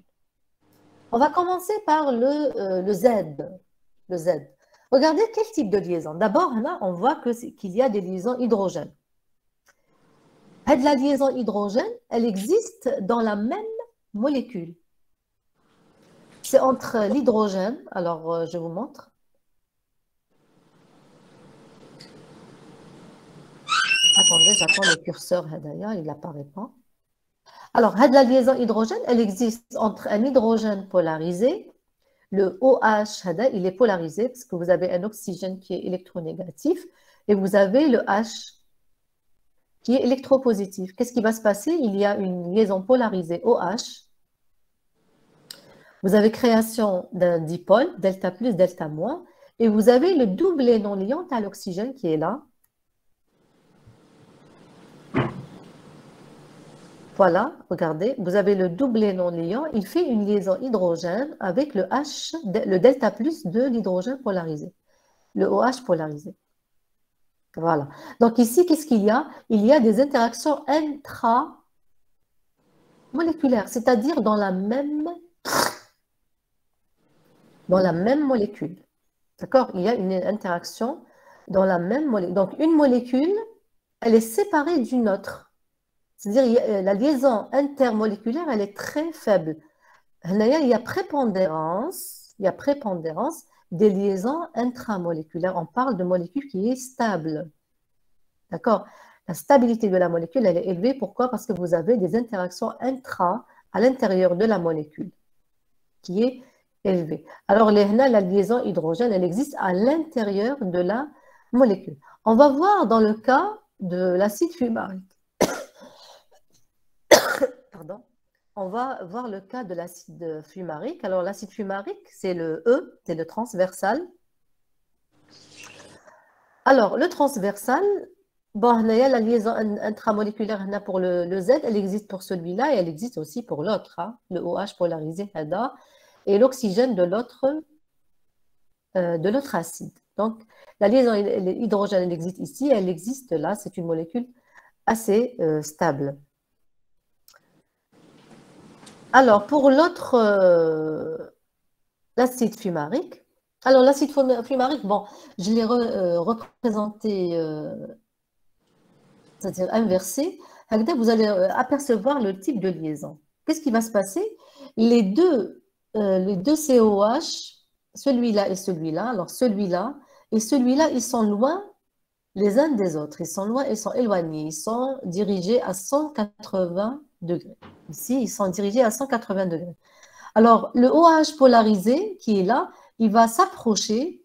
On va commencer par le Z. Le Z. Regardez quel type de liaison. D'abord, là, on voit qu'il y a des liaisons hydrogènes. La liaison hydrogène, elle existe dans la même molécule. C'est entre l'hydrogène, alors je vous montre. Attendez, j'attends le curseur, d'ailleurs, il n'apparaît pas. Alors, la liaison hydrogène, elle existe entre un hydrogène polarisé, le OH, il est polarisé parce que vous avez un oxygène qui est électronégatif et vous avez le H qui est électropositif. Qu'est-ce qui va se passer? Il y a une liaison polarisée OH. Vous avez création d'un dipôle, delta plus, delta moins, et vous avez le doublet non liant à l'oxygène qui est là. Voilà, regardez, vous avez le doublet non liant, il fait une liaison hydrogène avec le H, le delta plus de l'hydrogène polarisé, le OH polarisé. Voilà. Donc ici, qu'est-ce qu'il y a? Il y a des interactions intramoléculaires, c'est-à-dire dans la même molécule. D'accord? Il y a une interaction dans la même molécule. Donc une molécule, elle est séparée d'une autre. C'est-à-dire la liaison intermoléculaire, elle est très faible. Il y a prépondérance des liaisons intramoléculaires. On parle de molécule qui est stable. D'accord? La stabilité de la molécule, elle est élevée. Pourquoi? Parce que vous avez des interactions à l'intérieur de la molécule qui est élevée. Alors, la liaison hydrogène, elle existe à l'intérieur de la molécule. On va voir dans le cas de l'acide fumarique. Pardon. On va voir le cas de l'acide fumarique. Alors, l'acide fumarique, c'est le E, c'est le transversal. Alors, le transversal, bon, la liaison intramoléculaire pour le Z, elle existe pour celui-là et elle existe aussi pour l'autre, hein, le OH polarisé, et l'oxygène de l'autre acide. Donc, la liaison hydrogène, elle existe ici, elle existe là, c'est une molécule assez stable. Alors, pour l'autre, l'acide fumarique. Alors, l'acide fumarique, bon, je l'ai représenté, c'est-à-dire inversé. Vous allez apercevoir le type de liaison. Qu'est-ce qui va se passer? Les deux COH, celui-là et celui-là, alors celui-là et celui-là, ils sont loin les uns des autres. Ils sont loin, ils sont éloignés. Ils sont dirigés à 180 degrés. Ici, ils sont dirigés à 180 degrés. Alors, le OH polarisé qui est là, il va s'approcher.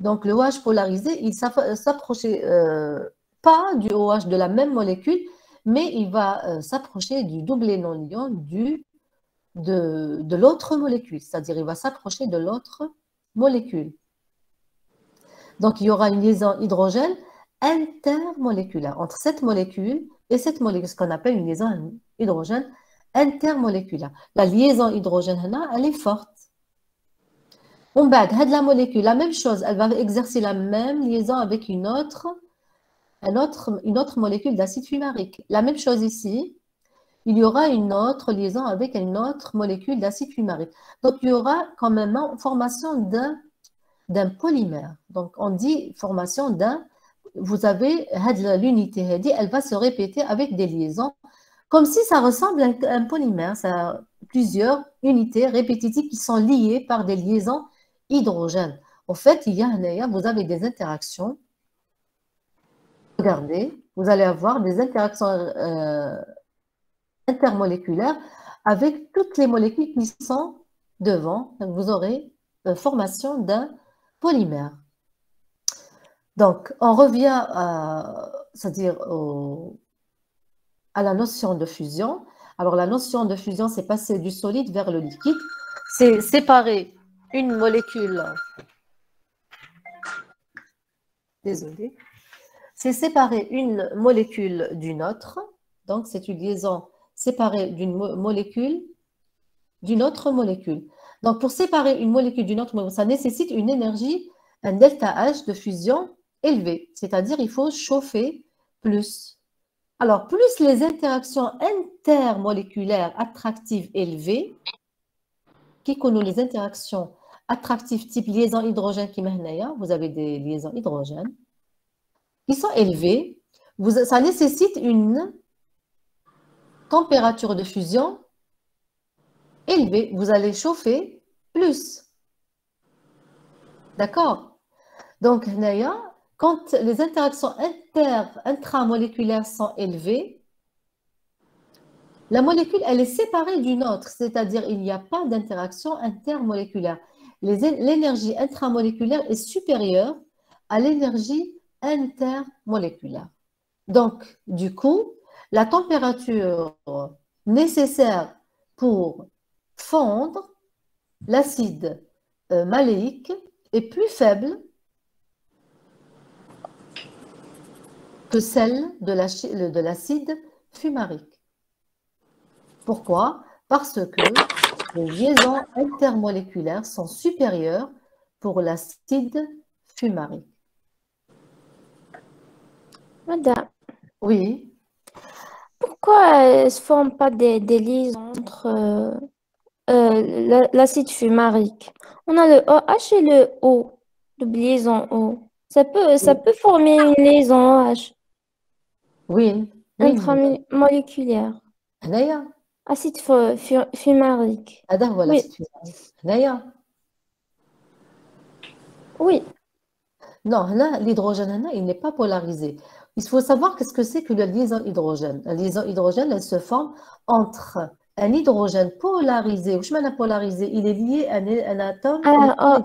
Donc, le OH polarisé, il s'approcher pas du OH de la même molécule, mais il va s'approcher du doublet non liant de l'autre molécule. C'est-à-dire, il va s'approcher de l'autre molécule. Donc, il y aura une liaison hydrogène intermoléculaire entre cette molécule et cette molécule, ce qu'on appelle une liaison hydrogène intermoléculaire. La liaison hydrogène, elle est forte. On bat la molécule, la même chose, elle va exercer la même liaison avec une autre molécule d'acide fumarique. La même chose ici, il y aura une autre liaison avec une autre molécule d'acide fumarique. Donc, il y aura quand même formation d'un polymère. Donc, on dit formation vous avez l'unité, elle va se répéter avec des liaisons, comme si ça ressemble à un polymère. Ça a plusieurs unités répétitives qui sont liées par des liaisons hydrogènes. En fait, vous avez des interactions. Regardez, vous allez avoir des interactions intermoléculaires avec toutes les molécules qui sont devant. Donc, vous aurez formation d'un polymère. Donc, on revient c'est-à-dire à la notion de fusion. Alors, la notion de fusion, c'est passer du solide vers le liquide. C'est séparer une molécule. Désolée. C'est séparer une molécule d'une autre. Donc, c'est une liaison séparée d'une molécule d'une autre molécule. Donc, pour séparer une molécule d'une autre molécule, ça nécessite une énergie, un delta H de fusion élevé. C'est-à-dire, il faut chauffer plus. Alors, plus les interactions intermoléculaires attractives élevées, qui connaissent les interactions attractives type liaison hydrogène qui vous avez des liaisons hydrogènes qui sont élevées. Ça nécessite une température de fusion élevée. Vous allez chauffer plus. D'accord? Donc, quand les interactions intramoléculaires sont élevées, la molécule, elle est séparée d'une autre, c'est-à-dire il n'y a pas d'interaction intermoléculaire. L'énergie intramoléculaire est supérieure à l'énergie intermoléculaire. Donc, du coup, la température nécessaire pour fondre l'acide maléique est plus faible que celle de l'acide fumarique. Pourquoi? Parce que les liaisons intermoléculaires sont supérieures pour l'acide fumarique. Madame, Oui. pourquoi ne se forment pas des liaisons entre l'acide fumarique? On a le OH et le O, le liaison O. Ça peut former une liaison OH Oui. intramoléculaire. هنايا Acide fumarique. هذا هو Oui. l'acide fumarique. هنايا Oui. Non, l'hydrogène, il n'est pas polarisé. Il faut savoir qu'est-ce que c'est que la liaison hydrogène. La liaison hydrogène, elle se forme entre un hydrogène polarisé. Je m'en polarisé, il est lié à un atome. D'accord.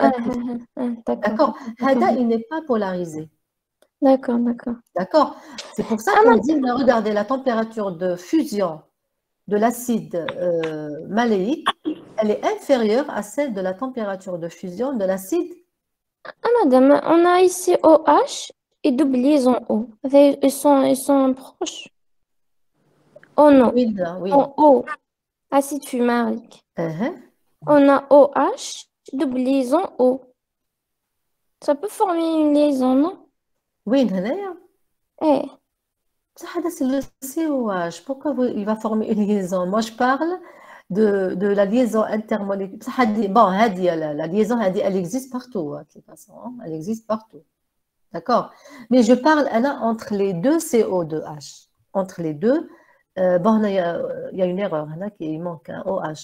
D'accord. Hada, il n'est pas polarisé. D'accord. D'accord. C'est pour ça qu'on dit, regardez, la température de fusion de l'acide maléique, elle est inférieure à celle de la température de fusion de l'acide. Madame, on a ici OH et double liaison O. Ils sont proches. Oh non. Oui. En O, acide fumarique. Uh-huh. On a OH, double liaison O. Ça peut former une liaison, non? Oui, هنايا. Eh. Ça, c'est le COH. Pourquoi il va former une liaison? Moi, je parle de la liaison intermoléculaire. Bon, la liaison, elle existe partout, de toute façon. Elle existe partout. D'accord? Mais je parle entre les deux CO2H. Entre les deux, bon, il y a une erreur. Il manque un OH.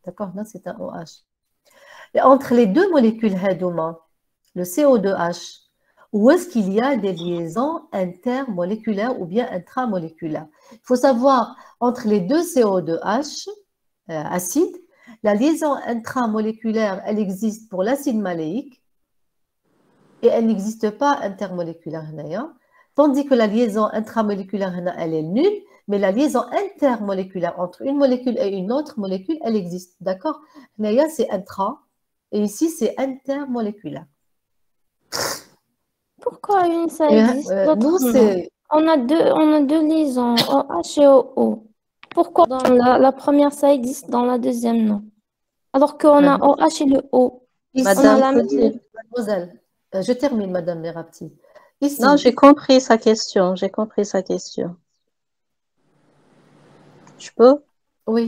D'accord? Là, c'est un OH. Et entre les deux molécules, le CO2H, où est-ce qu'il y a des liaisons intermoléculaires ou bien intramoléculaires? Il faut savoir, entre les deux CO2H, acide, la liaison intramoléculaire, elle existe pour l'acide maléique et elle n'existe pas intermoléculaire, tandis que la liaison intramoléculaire, elle est nulle, mais la liaison intermoléculaire entre une molécule et une autre molécule, elle existe, d'accord? C'est intra et ici, c'est intermoléculaire. Pourquoi une ça existe, l'autre non? On a deux liaisons, OH et OO. Pourquoi dans la première ça existe, dans la deuxième non? Alors qu'on a OH et le O. Mademoiselle, je termine, Madame Merabti. Non, j'ai compris sa question. Je peux? Oui.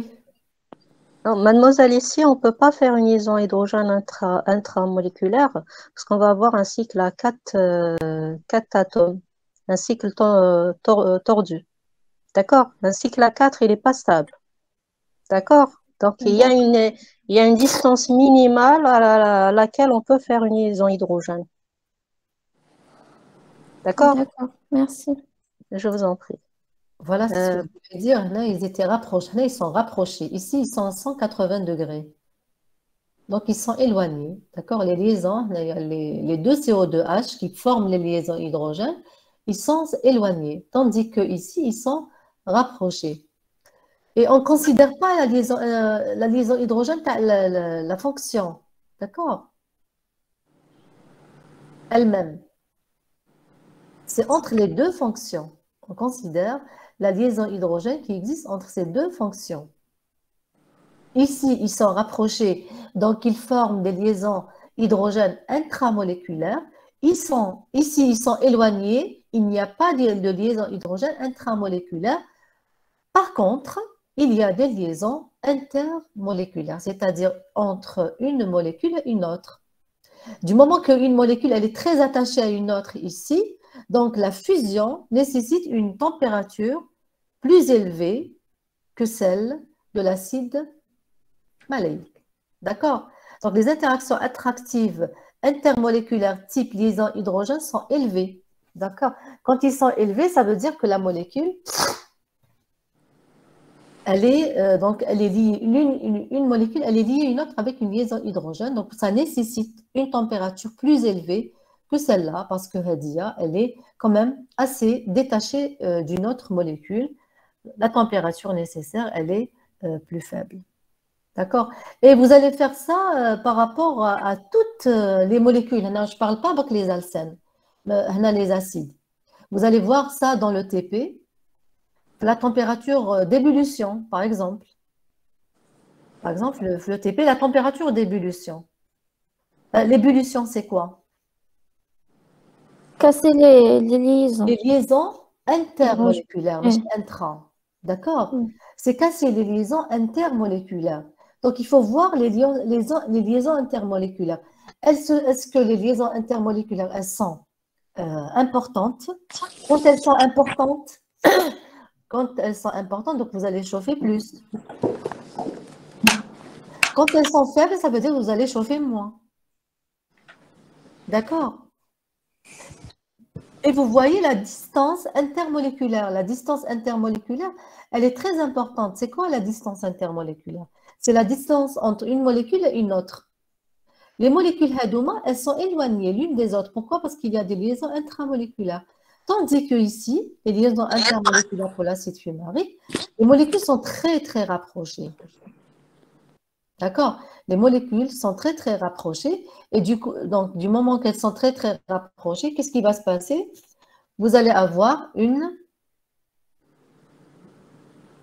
Non, mademoiselle, ici, on ne peut pas faire une liaison hydrogène intramoléculaire parce qu'on va avoir un cycle à 4 atomes, un cycle tordu. D'accord? Un cycle à 4, il n'est pas stable. D'accord? Donc, il y a une distance minimale à laquelle on peut faire une liaison hydrogène. D'accord? D'accord, merci. Je vous en prie. Voilà ce que je voulais dire. Là, ils étaient rapprochés. Là, ils sont rapprochés. Ici, ils sont à 180 degrés. Donc, ils sont éloignés. D'accord? Les liaisons, les deux CO2H qui forment les liaisons hydrogènes, ils sont éloignés. Tandis que ici, ils sont rapprochés. Et on ne considère pas la liaison hydrogène, la fonction. D'accord? Elle-même. C'est entre les deux fonctions. On considère la liaison hydrogène qui existe entre ces deux fonctions. Ici, ils sont rapprochés, donc ils forment des liaisons hydrogènes intramoléculaires. Ici, ils sont éloignés, il n'y a pas de liaison hydrogène intramoléculaire. Par contre, il y a des liaisons intermoléculaire, c'est-à-dire entre une molécule et une autre. Du moment qu'une molécule elle est très attachée à une autre ici, donc la fusion nécessite une température plus élevée que celle de l'acide maléique. D'accord? Donc les interactions attractives intermoléculaires type liaison hydrogène sont élevées. D'accord? Quand ils sont élevés, ça veut dire que la molécule, elle est liée, une molécule, elle est liée à une autre avec une liaison hydrogène. Donc, ça nécessite une température plus élevée que celle-là parce que Hadia, elle est quand même assez détachée d'une autre molécule. La température nécessaire, elle est plus faible. D'accord? Et vous allez faire ça par rapport à toutes les molécules. Je ne parle pas avec les alcènes, mais les acides. Vous allez voir ça dans le TP. La température d'ébullition, par exemple. Par exemple, le TP, la température d'ébullition. L'ébullition, c'est quoi? Casser les liaisons. Les liaisons intermoléculaires, Mm. intra. D'accord? Mm. C'est casser les liaisons intermoléculaires. Donc, il faut voir les liaisons intermoléculaires. Est-ce que les liaisons intermoléculaires, elles sont importantes? Quand elles sont importantes, donc vous allez chauffer plus. Quand elles sont faibles, ça veut dire que vous allez chauffer moins. D'accord? Et vous voyez la distance intermoléculaire. La distance intermoléculaire, elle est très importante. C'est quoi la distance intermoléculaire? C'est la distance entre une molécule et une autre. Les molécules Hadouma, elles sont éloignées l'une des autres. Pourquoi? Parce qu'il y a des liaisons intramoléculaires. Tandis que ici, les liaisons intermoléculaires pour l'acide fumarique, les molécules sont très, très rapprochées. D'accord? Les molécules sont très, très rapprochées. Et du coup, donc, du moment qu'elles sont très, très rapprochées, qu'est-ce qui va se passer? Vous allez avoir une...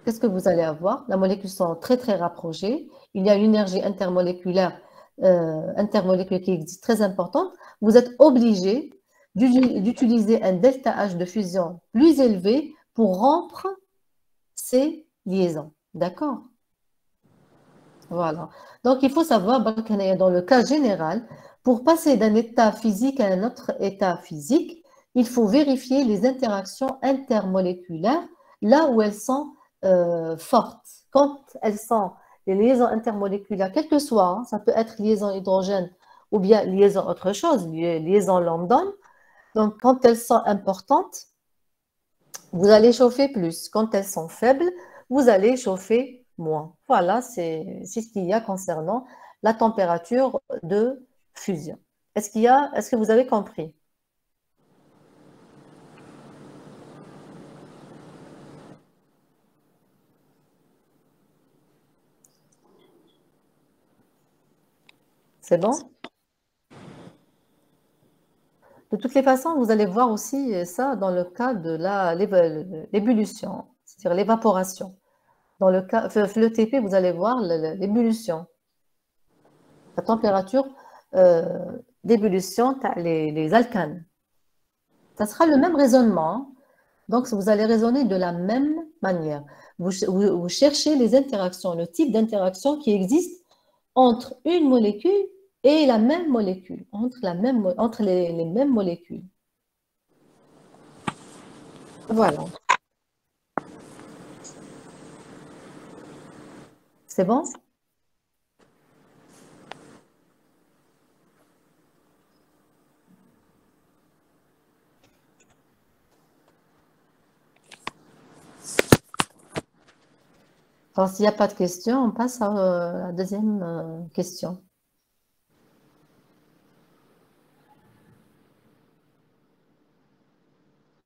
Qu'est-ce que vous allez avoir? Les molécules sont très, très rapprochées. Il y a une énergie intermoléculaire qui existe très importante. Vous êtes obligé d'utiliser un delta H de fusion plus élevé pour rompre ces liaisons. D'accord? Voilà. Donc, il faut savoir, dans le cas général, pour passer d'un état physique à un autre état physique, il faut vérifier les interactions intermoléculaires là où elles sont fortes. Quand elles sont les liaisons intermoléculaires, quelles que soient, hein, ça peut être liaison hydrogène ou bien liaison autre chose, liaison lambda. Donc, quand elles sont importantes, vous allez chauffer plus. Quand elles sont faibles, vous allez chauffer moins. Voilà, c'est ce qu'il y a concernant la température de fusion. Est-ce que vous avez compris? C'est bon? De toutes les façons, vous allez voir aussi ça dans le cas de l'ébullition, c'est-à-dire l'évaporation. Dans le cas, le TP, vous allez voir l'ébullition. La température d'ébullition, les alcanes. Ça sera le même raisonnement. Donc, vous allez raisonner de la même manière. Vous cherchez les interactions, le type d'interaction qui existe entre une molécule et la même molécule, entre les mêmes molécules. Voilà. C'est bon? Alors, s'il n'y a pas de questions, on passe à la deuxième question.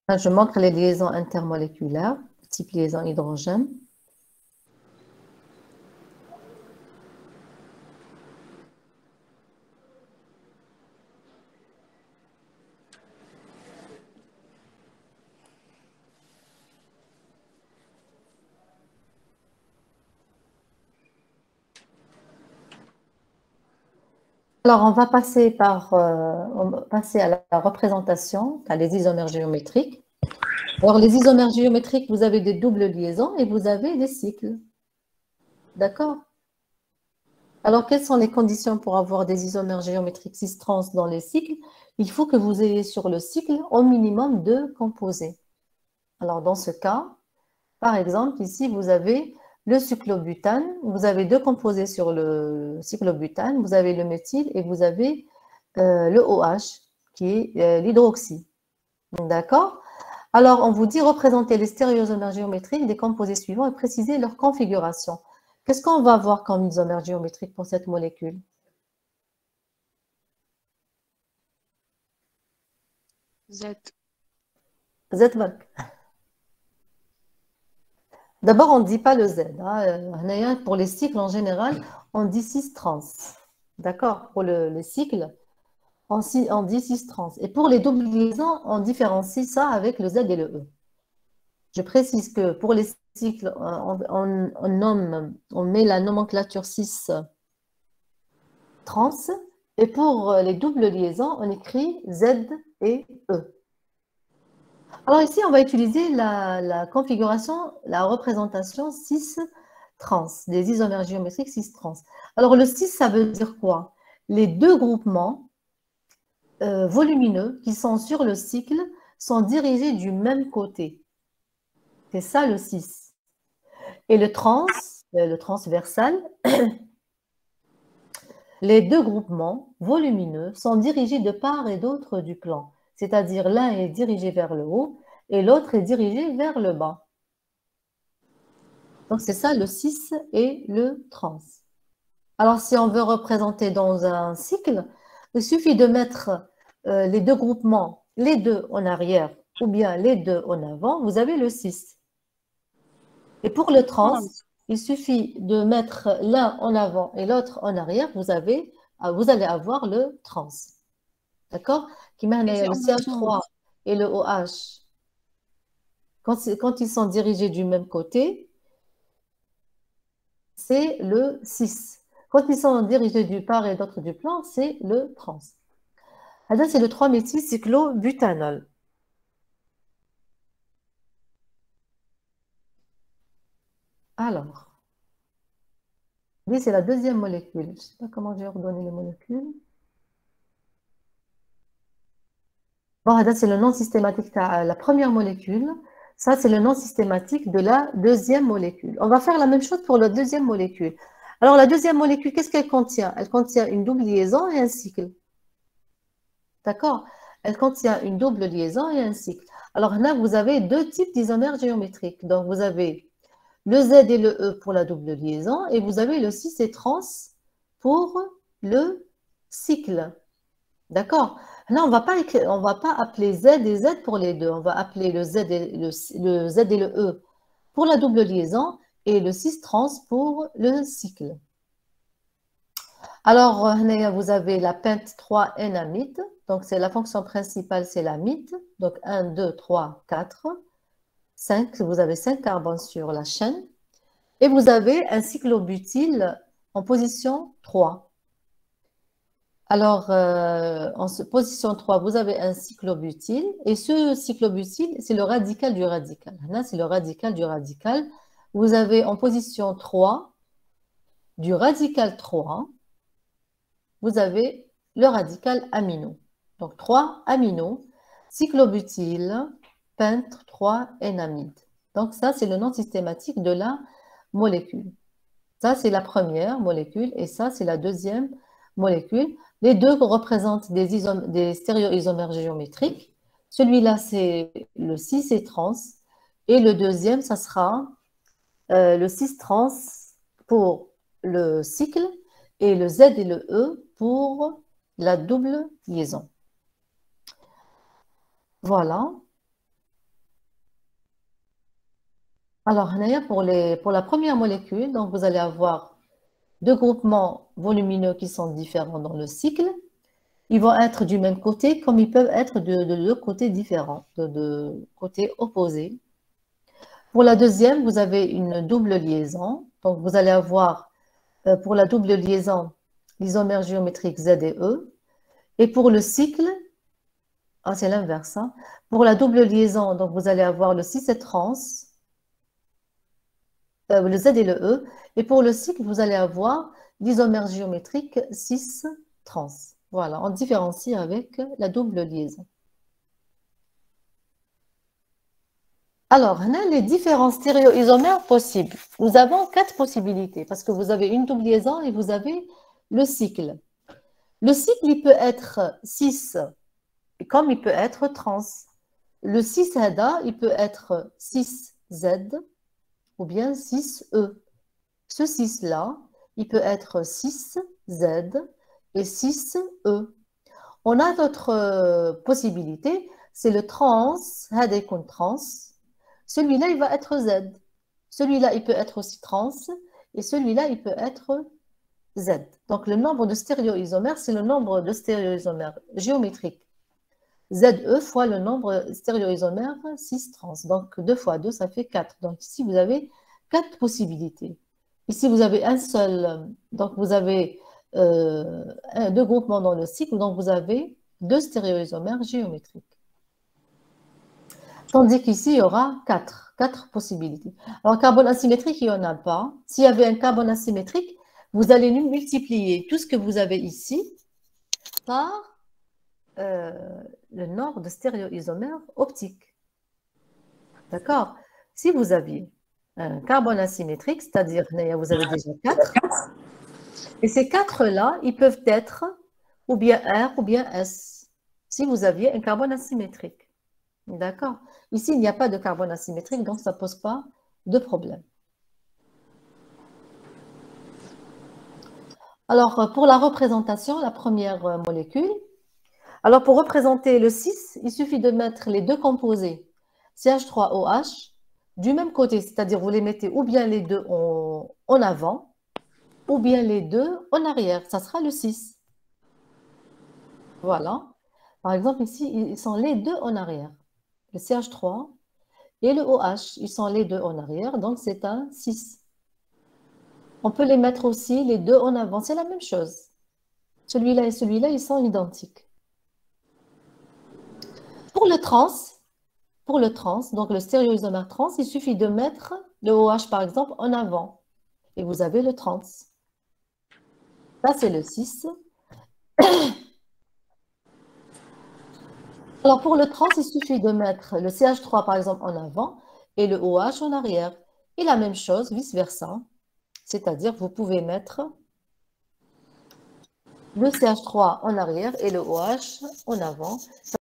Là, je montre les liaisons intermoléculaires, type liaison hydrogène. Alors, on va passer à la représentation, à les isomères géométriques. Alors, les isomères géométriques, vous avez des doubles liaisons et vous avez des cycles. D'accord? Alors, quelles sont les conditions pour avoir des isomères géométriques cis-trans dans les cycles? Il faut que vous ayez sur le cycle au minimum 2 composés. Alors, dans ce cas, par exemple, ici, vous avez le cyclobutane, vous avez 2 composés sur le cyclobutane, vous avez le méthyle et vous avez le OH, qui est l'hydroxy. D'accord? Alors, on vous dit représenter les stéréoisomères géométriques des composés suivants et préciser leur configuration. Qu'est-ce qu'on va voir comme isomère géométrique pour cette molécule? Z. Z-vac. D'abord, on ne dit pas le Z. Pour les cycles en général, on dit cis-trans. D'accord? Pour les cycles, on dit cis-trans. Et pour les doubles liaisons, on différencie ça avec le Z et le E. Je précise que pour les cycles, on met la nomenclature cis-trans. Et pour les doubles liaisons, on écrit Z et E. Alors ici, on va utiliser la configuration, la représentation cis-trans, des isomères géométriques cis-trans. Alors le cis, ça veut dire quoi? Les 2 groupements volumineux qui sont sur le cycle sont dirigés du même côté. C'est ça le cis. Et le transversal, les 2 groupements volumineux sont dirigés de part et d'autre du plan. C'est-à-dire l'un est dirigé vers le haut et l'autre est dirigé vers le bas. Donc c'est ça le cis et le trans. Alors si on veut représenter dans un cycle, il suffit de mettre les 2 groupements, les 2 en arrière ou bien les 2 en avant, vous avez le cis. Et pour le trans, il suffit de mettre l'un en avant et l'autre en arrière, vous allez avoir le trans. D'accord? Qui mène le CH3 et le OH. Quand ils sont dirigés du même côté, c'est le cis. Quand ils sont dirigés du part et d'autre du plan, c'est le trans. Là, c'est le 3-méthylcyclobutanol. Alors, oui, c'est la deuxième molécule. Je ne sais pas comment j'ai ordonné les molécules. Bon, là, c'est le nom systématique de la première molécule. Ça, c'est le nom systématique de la deuxième molécule. On va faire la même chose pour la deuxième molécule. Alors, la deuxième molécule, qu'est-ce qu'elle contient? Elle contient une double liaison et un cycle. D'accord? Elle contient une double liaison et un cycle. Alors là, vous avez 2 types d'isomères géométriques. Donc, vous avez le Z et le E pour la double liaison et vous avez le cis et trans pour le cycle. D'accord? Là, on ne va pas appeler Z et Z pour les 2. On va appeler le Z et le E pour la double liaison et le cis-trans pour le cycle. Alors, vous avez la pente 3-N-amide. Donc, c'est la fonction principale, c'est l'amide. Donc, 1, 2, 3, 4, 5. Vous avez 5 carbones sur la chaîne. Et vous avez un cyclobutyle en position 3. Alors, en position 3, vous avez un cyclobutyle. Et ce cyclobutyle, c'est le radical du radical. Là, c'est le radical du radical. Vous avez en position 3, du radical 3, vous avez le radical amino. Donc, 3 amino, cyclobutyle, pente 3-N-amide. Donc, ça, c'est le nom systématique de la molécule. Ça, c'est la première molécule et ça, c'est la deuxième molécule. Les 2 représentent des stéréoisomères géométriques. Celui-là, c'est le cis et trans. Et le deuxième, ça sera le cis-trans pour le cycle et le Z et le E pour la double liaison. Voilà. Alors, pour la première molécule, donc vous allez avoir 2 groupements volumineux qui sont différents dans le cycle. Ils vont être du même côté, comme ils peuvent être de 2 côtés différents, de côtés opposés. Pour la deuxième, vous avez une double liaison. Donc, vous allez avoir, pour la double liaison, l'isomère géométrique Z et E. Et pour le cycle, c'est l'inverse. Hein. Pour la double liaison, donc vous allez avoir le cis et trans. le Z et le E. Et pour le cycle, vous allez avoir l'isomère géométrique 6 trans. Voilà, on différencie avec la double liaison. Alors, on a les différents stéréoisomères possibles. Nous avons 4 possibilités parce que vous avez une double liaison et vous avez le cycle. Le cycle, il peut être 6 comme il peut être trans. Le 6-HADA, il peut être 6Z ou bien 6E. Ce 6-là, il peut être 6Z et 6E. On a d'autres possibilités, c'est le trans, HADA contre trans. Celui-là, il va être Z. Celui-là, il peut être aussi trans et celui-là, il peut être Z. Donc, le nombre de stéréoisomères, c'est le nombre de stéréoisomères géométriques. ZE fois le nombre stéréoisomère 6 trans. Donc, 2 fois 2, ça fait 4. Donc, ici, vous avez 4 possibilités. Ici, vous avez un seul. Donc, vous avez 2 groupements dans le cycle. Donc, vous avez 2 stéréoisomères géométriques. Tandis qu'ici, il y aura 4 possibilités. Alors, carbone asymétrique, il n'y en a pas. S'il y avait un carbone asymétrique, vous allez multiplier tout ce que vous avez ici par le nombre de stéréoisomères optiques. D'accord? Si vous aviez un carbone asymétrique, c'est-à-dire vous avez déjà 4, et ces 4-là, ils peuvent être ou bien R ou bien S, si vous aviez un carbone asymétrique. D'accord? Ici, il n'y a pas de carbone asymétrique, donc ça ne pose pas de problème. Alors, pour la représentation, la première molécule, alors, pour représenter le 6, il suffit de mettre les deux composés CH3OH du même côté, c'est-à-dire vous les mettez ou bien les deux en avant, ou bien les deux en arrière. Ça sera le 6. Voilà. Par exemple, ici, ils sont les deux en arrière. Le CH3 et le OH, ils sont les deux en arrière, donc c'est un 6. On peut les mettre aussi les deux en avant, c'est la même chose. Celui-là et celui-là, ils sont identiques. Pour le trans, donc le stéréoisomère trans, il suffit de mettre le OH par exemple en avant. Et vous avez le trans. Ça, c'est le 6. Alors pour le trans, il suffit de mettre le CH3 par exemple en avant et le OH en arrière. Et la même chose, vice-versa. C'est-à-dire vous pouvez mettre le CH3 en arrière et le OH en avant.